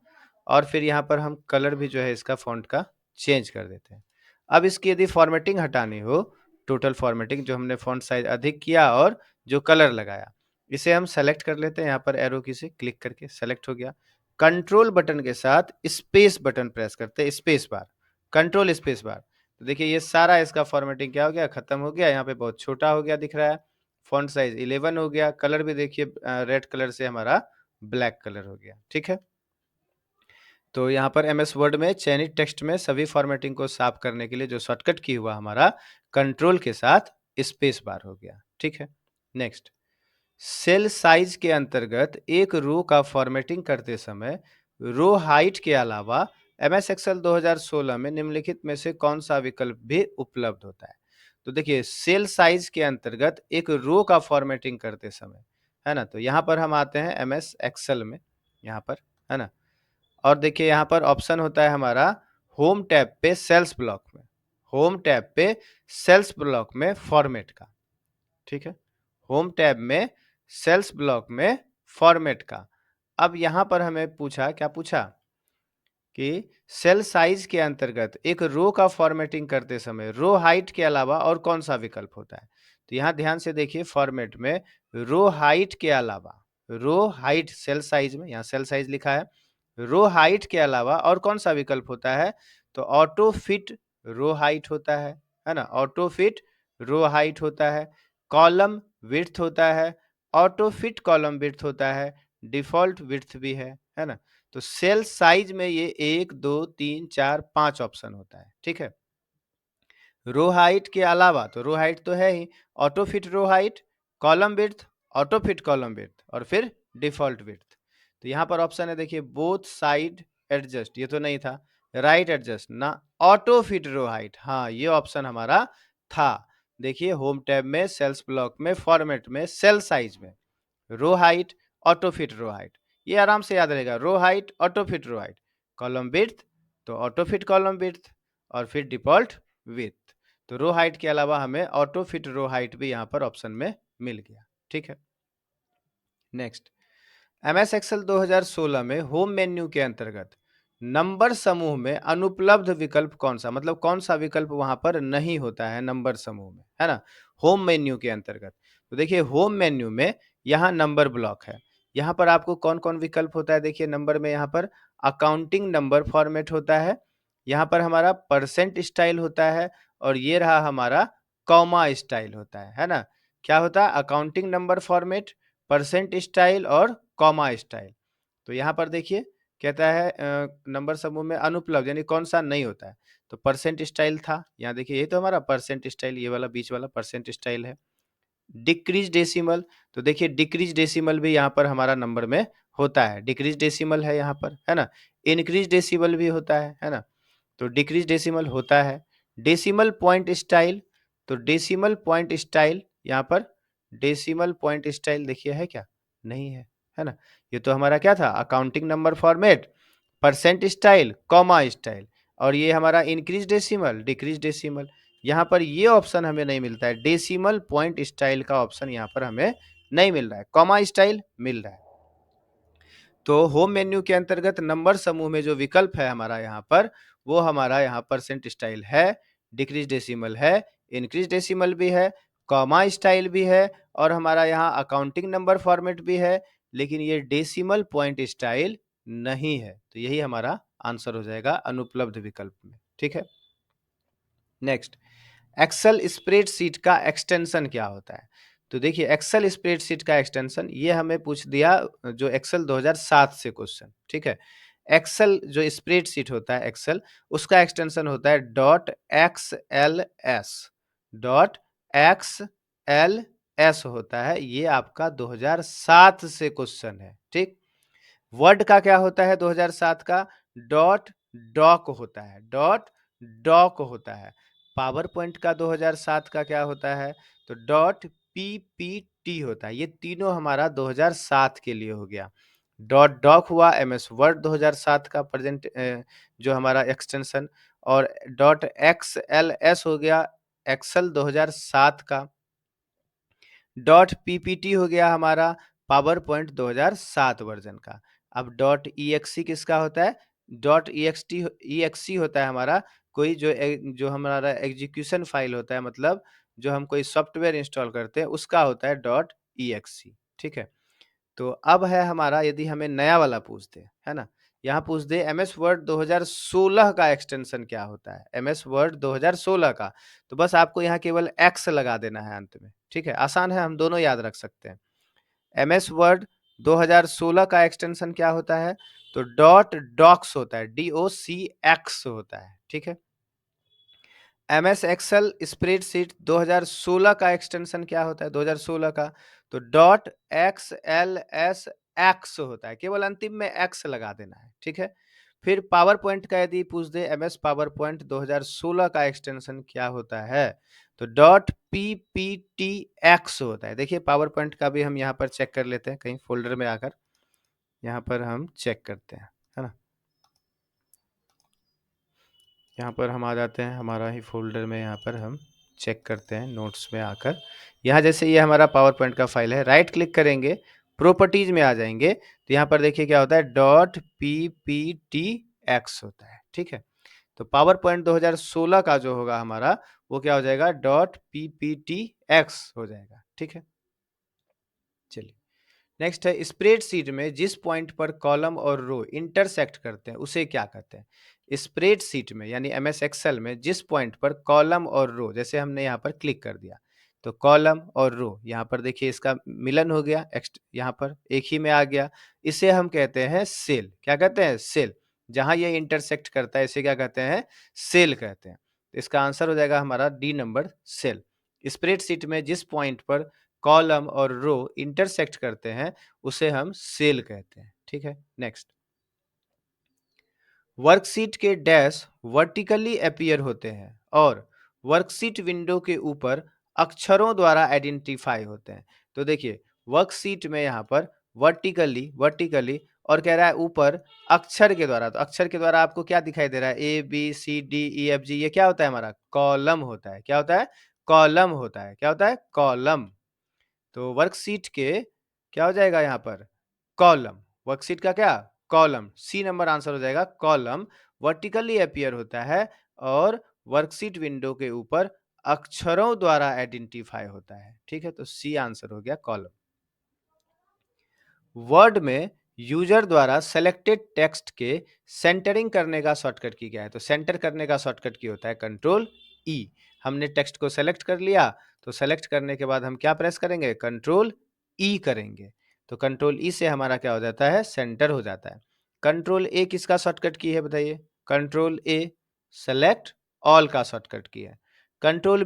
और फिर यहाँ पर हम कलर भी जो है इसका फ़ॉन्ट का चेंज कर देते हैं। अब इसकी यदि फ़ॉर्मेटिंग हटानी हो, टोटल फ़ॉर्मेटिंग जो हमने फ़ॉन्ट साइज़ अधिक किया और जो कलर लगाया, इसे हम सेलेक्ट कर लेते हैं यहाँ पर एरो की से क्लिक करके सेलेक्ट हो गया। कंट्रोल बटन के साथ स्पेस बटन प्रेस करते हैं, space bar, control space bar. तो देखिए ये सारा इसका फ़ॉर्मेटिंग क्या हो गया? खत्म हो गया, यहाँ पे बहुत छोटा हो गया दिख रहा है। फ़ॉन्ट साइज़ 11 हो गया, कलर भी देखिए रेड कलर से हमारा ब्लैक कलर हो गया, ठीक है? तो यहाँ पर एमएस वर्ड में चयनित टेक्स्ट में सभी फ़ॉर्मेटिंग को साफ़ करने के लिए जो शॉर्टकट की हुआ हमारा कंट्रोल के साथ स्पेस बार हो गया, ठीक है? नेक्स्ट, सेल साइज़ के अंतर्गत एक रो का फ़ॉर्मेटिंग करते समय रो हाइट के अलावा एमएस एक्सेल 2016 में निम्नलिखित में से कौन-सा विकल्प भी उपलब्ध होता है? तो देखिए सेल साइज़ के अंतर्गत एक रो का फ़ॉर्मेटिंग करते समय, है ना? तो यहाँ पर हम आते हैं एमएस एक्सेल में, यहाँ पर, है ना? और देखिए यहाँ पर ऑप्शन होता है हमारा होम टैब पे सेल्स ब्लॉक में, होम टैब पे सेल्स ब्लॉक में फॉर्मेट का, ठीक है? होम टैब में सेल्स ब्लॉक में फॉर्मेट का। अब यहाँ पर हमें पूछा, क्या पूछा? कि सेल साइज के अंतर्गत एक रो का फॉर्मेटिंग करते समय रो हाइट के अलावा और कौन सा विकल्प होता है? तो यहाँ ध्यान से देखिए फॉर्मेट में रो हाइट के अलावा, रो हाइट सेल साइज में यहाँ सेल साइज लिखा है, रो हाइट के अलावा और कौन सा विकल्प होता है? तो ऑटो फिट रो हाइट होता है ना? ऑटो फिट रो हाइट होता है, कॉलम विड्थ होता है, ऑटो फिट कॉलम विड्थ होता है, डिफ़ॉल्ट विड्थ भी है ना? तो सेल साइज़ में ये 1, 2, 3, 4, 5 ऑप्शन होता है, ठीक है? रो हाइट के अलावा तो रो हाइट तो है ही, auto fit row height, column width, auto fit column width और फिर डिफ़ॉल्ट विड्थ। तो यहाँ पर ऑप्शन है देखिए बोथ साइड एडजस्ट, ये तो नहीं था, राइट एडजस्ट ना, ऑटो फिट रो हाइट, हाँ ये ऑप्शन हमारा था। देखिए होम टैब में, सेल्स ब्लॉक में, फॉर्मेट में, सेल साइज में, row height, auto fit row height, ये आराम से याद रहेगा, row height, auto fit row height, column width तो ऑटो फिट कॉलम विड्थ और फिर डिफ़ॉल्ट विड्थ। तो रो हाइट के अलावा हमें ऑटो फिट रो हाइट भी यहाँ पर ऑप्शन में मिल गया, ठीक है। नेक्स्ट, एमएस एक्सेल 2016 में होम मेन्यू के अंतर्गत नंबर समूह में अनुपलब्ध विकल्प कौन सा, मतलब कौन सा विकल्प वहां पर नहीं होता है नंबर समूह में, है ना? होम मेन्यू के अंतर्गत तो देखिए होम मेन्यू में यहाँ नंबर ब्लॉक है। यहाँ पर आपको कौन कौन विकल्प होता है, देखिए नंबर में यहाँ पर अकाउंटिंग नंबर फॉर्मेट होता है, यहाँ पर हमारा परसेंट स्टाइल होता है और ये रहा हमारा कॉमा स्टाइल होता है ना? क्या होता है? Accounting number format, percent style और कॉमा स्टाइल। तो यहाँ पर देखिए कहता है नंबर समूह में अनुपलब्ध यानी कौन सा नहीं होता है, तो परसेंट स्टाइल था, यहाँ देखिए ये तो हमारा परसेंट स्टाइल, ये वाला बीच वाला परसेंट स्टाइल है। डिक्रीज डेसिमल, तो देखिए डिक्रीज डेसिमल भी यहाँ पर हमारा नंबर में होता है, डिक्रीज डेसिमल है यहाँ पर, है ना? इंक्रीज डेसिमल भी होता है ना? तो डिक्रीज डेसिमल होता है। डेसिमल पॉइंट स्टाइल, तो डेसिमल पॉइंट स्टाइल यहाँ पर डेसिमल पॉइंट स्टाइल देखिए है क्या? नहीं है ना? ये तो हमारा क्या था? Accounting number format, percent style, comma style और ये हमारा इंक्रीज डेसिमल, डिक्रीज डेसिमल। यहाँ पर ये ऑप्शन हमें नहीं मिलता है, डेसिमल पॉइंट स्टाइल का ऑप्शन यहाँ पर हमें नहीं मिल रहा है, कॉमा स्टाइल मिल रहा है। तो होम मेन्यू के अंतर्गत नंबर समूह में जो विकल्प है हमारा यहाँ पर, वो हमारा यहाँ परसेंट स्टाइल है, डिक्रीज डेसिमल है, इंक्रीज डेसिमल भी है, कॉमा स्टाइल भी है और हमारा यहाँ अकाउंटिंग नंबर फॉर्मेट भी है, लेकिन ये डेसिमल पॉइंट स्टाइल नहीं है। तो यही हमारा आंसर हो जाएगा अनुपलब्ध विकल्प में, ठीक है। नेक्स्ट, एक्सेल स्प्रेडशीट का एक्सटेंशन क्या होता है? तो देखिए एक्सेल स्प्रेडशीट का एक्सटेंशन ये हमें पूछ दिया जो एक्सेल 2007 से क्वेश्चन, ठीक है। एक्सेल जो स्प्रेडशीट होता है एक्सेल, उसका एक्सटेंशन होता है dot x L S, dot x L S होता है, ये आपका 2007 से क्वेश्चन है, ठीक। वर्ड का क्या होता है 2007 का? डॉट डॉक होता है, डॉट डॉक होता है। पावर पॉइंट का 2007 का क्या होता है? तो डॉट पीपीटी होता है। ये तीनों हमारा 2007 के लिए हो गया। डॉट डॉक हुआ एमएस वर्ड 2007 का प्रेजेंट जो हमारा एक्सटेंशन, और डॉट एक्सएलएस हो गया एक्सेल 2007 का। डॉट पीपीटी हो गया हमारा पावर पॉइंट 2007 वर्जन का। अब डॉट ईएक्सी किसका होता है? डॉट ईएक्सी होता है हमारा कोई जो हमारा एग्जीक्यूशन फाइल होता है, मतलब जो हम कोई सॉफ्टवेयर इंस्टॉल करते हैं उसका होता है डॉट ईएक्सी, ठीक है। तो अब है हमारा, यदि हमें नया वाला पूछ दे, है ना, यहाँ पूछ दे एमएस वर्ड 2016 का एक्सटेंशन क्या होता है, एमएस वर्ड 2016 का, तो बस आपको यहाँ केवल एक्स लगा देना है अंत में, ठीक है, आसान है, हम दोनों याद रख सकते हैं। एमएस वर्ड 2016 का एक्सटेंशन क्या होता है? तो डॉट डॉक्स होता है, DOCX होता है, ठीक है। एमएस एक्सेल स्प्रेडशीट 2016 का एक्सटेंशन क्या होता है 2016 का? तो डॉट XLS एक्स होता है, केवल अंतिम में एक्स लगा देना है, ठीक है। फिर पावर पॉइंट का यदि पूछ दे एमएस पावर पॉइंट 2016 का एक्सटेंशन क्या होता है? तो डॉट PPTX होता है। देखिए पावर पॉइंट का भी हम यहाँ पर चेक कर लेते हैं, कहीं फोल्डर में आकर यहाँ पर हम चेक करते हैं, है ना। यहाँ पर हम आ जाते हैं हमारा ही फोल्डर में, यहाँ पर हम चेक करते हैं नोट्स में आकर। यहाँ जैसे ये हमारा पावर पॉइंट का फाइल है, राइट क्लिक करेंगे, प्रॉपर्टीज में आ जाएंगे, तो यहाँ पर देखिए क्या होता है डॉट PPTX होता है, ठीक है। तो पावर पॉइंट 2016 का जो होगा हमारा वो क्या हो जाएगा डॉट PPTX हो जाएगा, ठीक है। चलिए नेक्स्ट है स्प्रेडशीट में जिस पॉइंट पर कॉलम और रो इंटरसेक्ट करते हैं उसे क्या कहते हैं? स्प्रेडशीट में यानी एमएस एक्सेल में जिस पॉइंट पर कॉलम और रो, जैसे हमने यहाँ पर क्लिक कर दिया तो कॉलम और रो यहाँ पर देखिए इसका मिलन हो गया, यहाँ पर एक ही में आ गया, इसे हम कहते हैं सेल। क्या कहते हैं? सेल। जहां ये इंटरसेक्ट करता है इसे क्या कहते हैं? सेल कहते हैं। तो इसका आंसर हो जाएगा हमारा डी नंबर, सेल। स्प्रेडशीट में जिस पॉइंट पर कॉलम और रो इंटरसेक्ट करते हैं उसे हम सेल कहते हैं। ठीक है, नेक्स्ट। वर्कशीट के डैश वर्टिकली अपीयर होते हैं और वर्कशीट विंडो के ऊपर अक्षरों द्वारा आइडेंटिफाई होते हैं। तो देखिए वर्कशीट में यहाँ पर वर्टिकली वर्टिकली और कह रहा है ऊपर अक्षर के द्वारा। तो अक्षर के द्वारा आपको क्या दिखाई दे रहा है? A B C D E F G, ये क्या होता है? हमारा कॉलम होता है। क्या होता है? कॉलम होता है। क्या होता है? कॉलम। तो वर्कशीट के क्या हो जाएगा यहाँ पर? कॉलम। वर्कशीट का क्या? कॉलम। सी नंबर आंसर हो जाएगा, कॉलम वर्टिकली अपीयर होता है और वर्कशीट विंडो के ऊपर अक्षरों द्वारा आइडेंटिफाई होता है। ठीक है, तो सी आंसर हो गया, कॉलम। वर्ड में यूजर द्वारा सेलेक्टेड टेक्स्ट के सेंटरिंग करने का शॉर्टकट की क्या है? तो सेंटर करने का शॉर्टकट की होता है कंट्रोल ई। हमने टेक्स्ट को सेलेक्ट कर लिया तो सेलेक्ट करने के बाद हम क्या प्रेस करेंगे? कंट्रोल ई करेंगे। तो कंट्रोल ई से हमारा क्या हो जाता है? सेंटर हो जाता है। कंट्रोल ए किसका शॉर्टकट की है बताइए? कंट्रोल ए सेलेक्ट ऑल का शॉर्टकट की है। कंट्रोल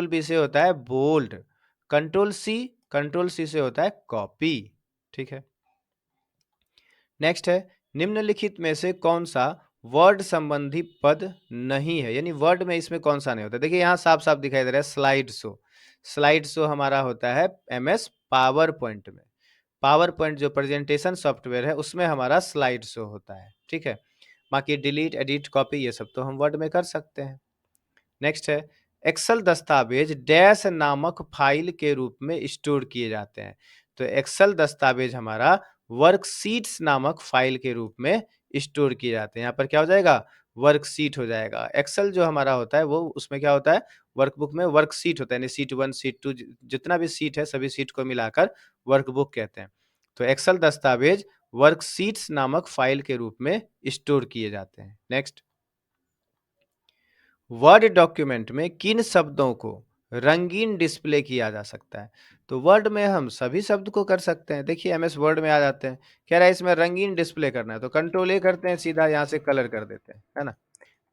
बी से होता है बोल्ड। कंट्रोल सी से होता है कॉपी। ठीक है, नेक्स्ट है, निम्नलिखित में से कौन सा वर्ड संबंधी पद नहीं है? यानी वर्ड में इसमें कौन सा नहीं होता? देखिए यहाँ साफ साफ दिखाई दे रहा है स्लाइड शो। स्लाइड शो हमारा होता है एमएस पावर पॉइंट में। पावर पॉइंट जो प्रेजेंटेशन सॉफ्टवेयर है उसमें हमारा स्लाइड शो होता है। ठीक है, बाकी डिलीट, एडिट, कॉपी ये सब तो हम वर्ड में कर सकते हैं। नेक्स्ट है, एक्सेल दस्तावेज डैश नामक फाइल के रूप में स्टोर किए जाते हैं। तो एक्सेल दस्तावेज हमारा वर्कशीट्स नामक फाइल के रूप में स्टोर किए जाते हैं। यहाँ पर क्या हो जाएगा? वर्कशीट हो जाएगा। एक्सेल जो हमारा होता है वो उसमें क्या होता है? वर्कबुक में वर्कशीट होता है, यानी सीट 1 सीट 2 जितना भी सीट है सभी सीट को मिलाकर वर्कबुक कहते हैं। तो एक्सेल दस्तावेज वर्कशीट्स नामक फाइल के रूप में स्टोर किए जाते हैं। नेक्स्ट, वर्ड डॉक्यूमेंट में किन शब्दों को रंगीन डिस्प्ले किया जा सकता है? तो वर्ड में हम सभी शब्द को कर सकते हैं। देखिए एमएस वर्ड में आ जाते हैं, कह रहा है इसमें रंगीन डिस्प्ले करना है तो कंट्रोल ए करते हैं, सीधा यहाँ से कलर कर देते हैं, है ना।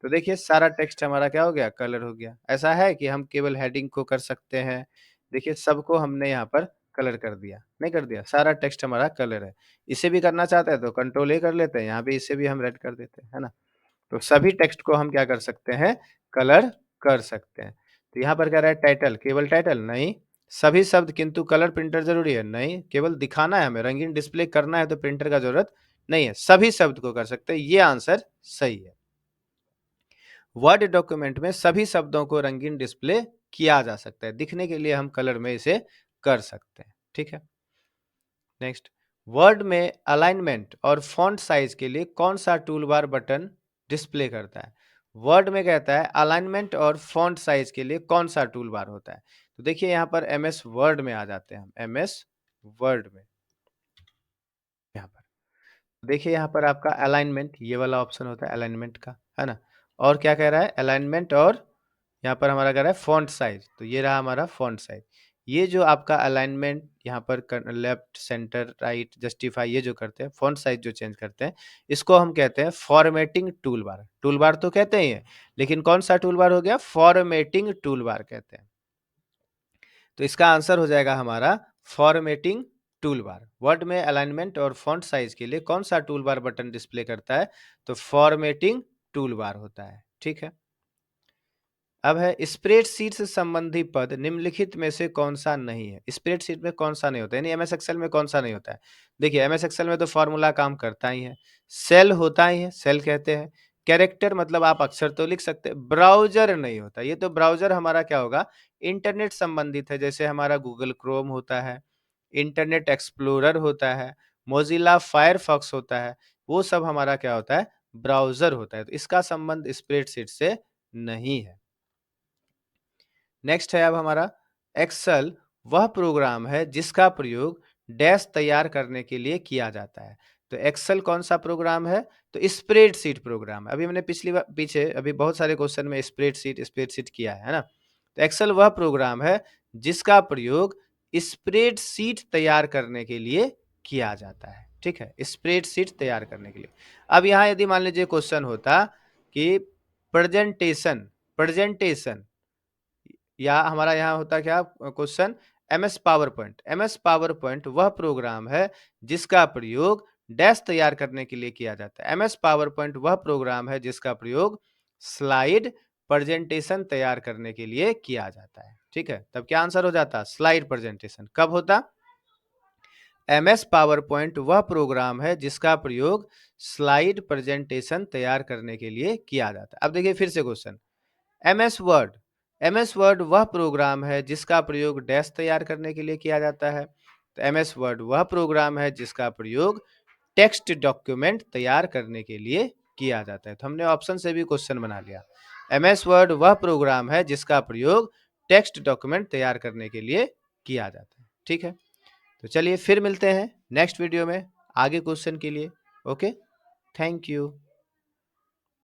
तो देखिए सारा टेक्स्ट हमारा क्या हो गया? कलर हो गया। ऐसा है कि हम केवल हेडिंग को कर सकते हैं? देखिए सबको हमने यहाँ पर कलर कर दिया, नहीं कर दिया? सारा टेक्स्ट हमारा कलर है। इसे भी करना चाहते हैं तो कंट्रोल ए कर लेते हैं, यहाँ भी इसे भी हम रेड कर देते हैं, है ना। तो सभी टेक्स्ट को हम क्या कर सकते हैं? कलर कर सकते हैं। तो यहाँ पर कह रहा है टाइटल, केवल टाइटल नहीं, सभी शब्द, किंतु कलर प्रिंटर जरूरी है? नहीं, केवल दिखाना है हमें, रंगीन डिस्प्ले करना है तो प्रिंटर का जरूरत नहीं है, सभी शब्द को कर सकते हैं। ये आंसर सही है। वर्ड डॉक्यूमेंट में सभी शब्दों को रंगीन डिस्प्ले किया जा सकता है, दिखने के लिए हम कलर में इसे कर सकते हैं। ठीक है, नेक्स्ट, वर्ड में अलाइनमेंट और फॉन्ट साइज के लिए कौन सा टूल बार बटन डिस्प्ले करता है? वर्ड में कहता है अलाइनमेंट और फॉन्ट साइज के लिए कौन सा टूल बार होता है? तो देखिए यहाँ पर एमएस वर्ड में आ जाते हैं हम, एमएस वर्ड में यहाँ पर देखिए, यहाँ पर आपका अलाइनमेंट ये वाला ऑप्शन होता है अलाइनमेंट का, है ना। और क्या कह रहा है? अलाइनमेंट और यहाँ पर हमारा कह रहा है फॉन्ट साइज। तो ये रहा हमारा फॉन्ट साइज। ये जो आपका अलाइनमेंट यहाँ पर लेफ्ट, सेंटर, राइट, जस्टिफाई ये जो करते हैं, फॉन्ट साइज जो चेंज करते हैं, इसको हम कहते हैं formatting tool bar. Tool bar तो कहते ही हैं, लेकिन कौन सा टूल बार हो गया? फॉर्मेटिंग टूल बार कहते हैं। तो इसका आंसर हो जाएगा हमारा फॉर्मेटिंग टूल बार। वर्ड में अलाइनमेंट और फॉन्ट साइज के लिए कौन सा टूल बार बटन डिस्प्ले करता है? तो फॉर्मेटिंग टूल बार होता है। ठीक है, अब है स्प्रेडशीट से संबंधी पद निम्नलिखित में से कौन सा नहीं है? स्प्रेडशीट में कौन सा नहीं होता है, यानी एमएस एक्सेल में कौन सा नहीं होता है? देखिए एमएस एक्सेल में तो फॉर्मूला काम करता ही है, सेल होता ही है, सेल कहते हैं। कैरेक्टर मतलब आप अक्षर तो लिख सकते हैं। ब्राउजर नहीं होता, ये तो ब्राउजर हमारा क्या होगा? इंटरनेट संबंधित है, जैसे हमारा गूगल क्रोम होता है, इंटरनेट एक्सप्लोरर होता है, मोजिला फायरफॉक्स होता है, वो सब हमारा क्या होता है? ब्राउजर होता है। तो इसका संबंध स्प्रेडशीट से नहीं है। नेक्स्ट है अब हमारा एक्सेल वह प्रोग्राम है जिसका प्रयोग डैश तैयार करने के लिए किया जाता है। तो एक्सेल कौन सा प्रोग्राम है? तो स्प्रेडशीट प्रोग्राम है। अभी मैंने पीछे अभी बहुत सारे क्वेश्चन में स्प्रेडशीट किया है ना? तो एक्सेल वह प्रोग्राम है जिसका प्रयोग स्प्रेडशीट तैयार करने के लिए किया जाता है, ठीक है? स्प्रेडशीट तैयार करने के लिए। अब यहाँ यदि मान लीजिए क्वेश्चन होता कि प्रेजेंटेशन प्रेजेंटेशन या हमारा यहाँ होता क्या question, MS power point. MS power point वह प्रोग्राम है जिसका प्रयोग डैश तैयार करने के लिए किया जाता है। एमएस पावर पॉइंट वह प्रोग्राम है जिसका प्रयोग स्लाइड प्रेजेंटेशन तैयार करने के लिए किया जाता है, ठीक है? तब क्या आंसर हो जाता? Slide presentation. कब होता? एमएस पावर पॉइंट वह प्रोग्राम है जिसका प्रयोग स्लाइड प्रेजेंटेशन तैयार करने के लिए किया जाता है। अब देखिए फिर से question, MS word. MS word वह प्रोग्राम है जिसका प्रयोग डैश तैयार करने के लिए किया जाता है। तो एमएस वर्ड वह प्रोग्राम है जिसका प्रयोग टेक्स्ट डॉक्यूमेंट तैयार करने के लिए किया जाता है। तो हमने ऑप्शन से भी क्वेश्चन बना लिया। एमएस वर्ड वह प्रोग्राम है जिसका प्रयोग टेक्स्ट डॉक्यूमेंट तैयार करने के लिए किया जाता है, ठीक है? तो चलिए फिर मिलते हैं नेक्स्ट वीडियो में आगे क्वेश्चन के लिए। Okay, thank you.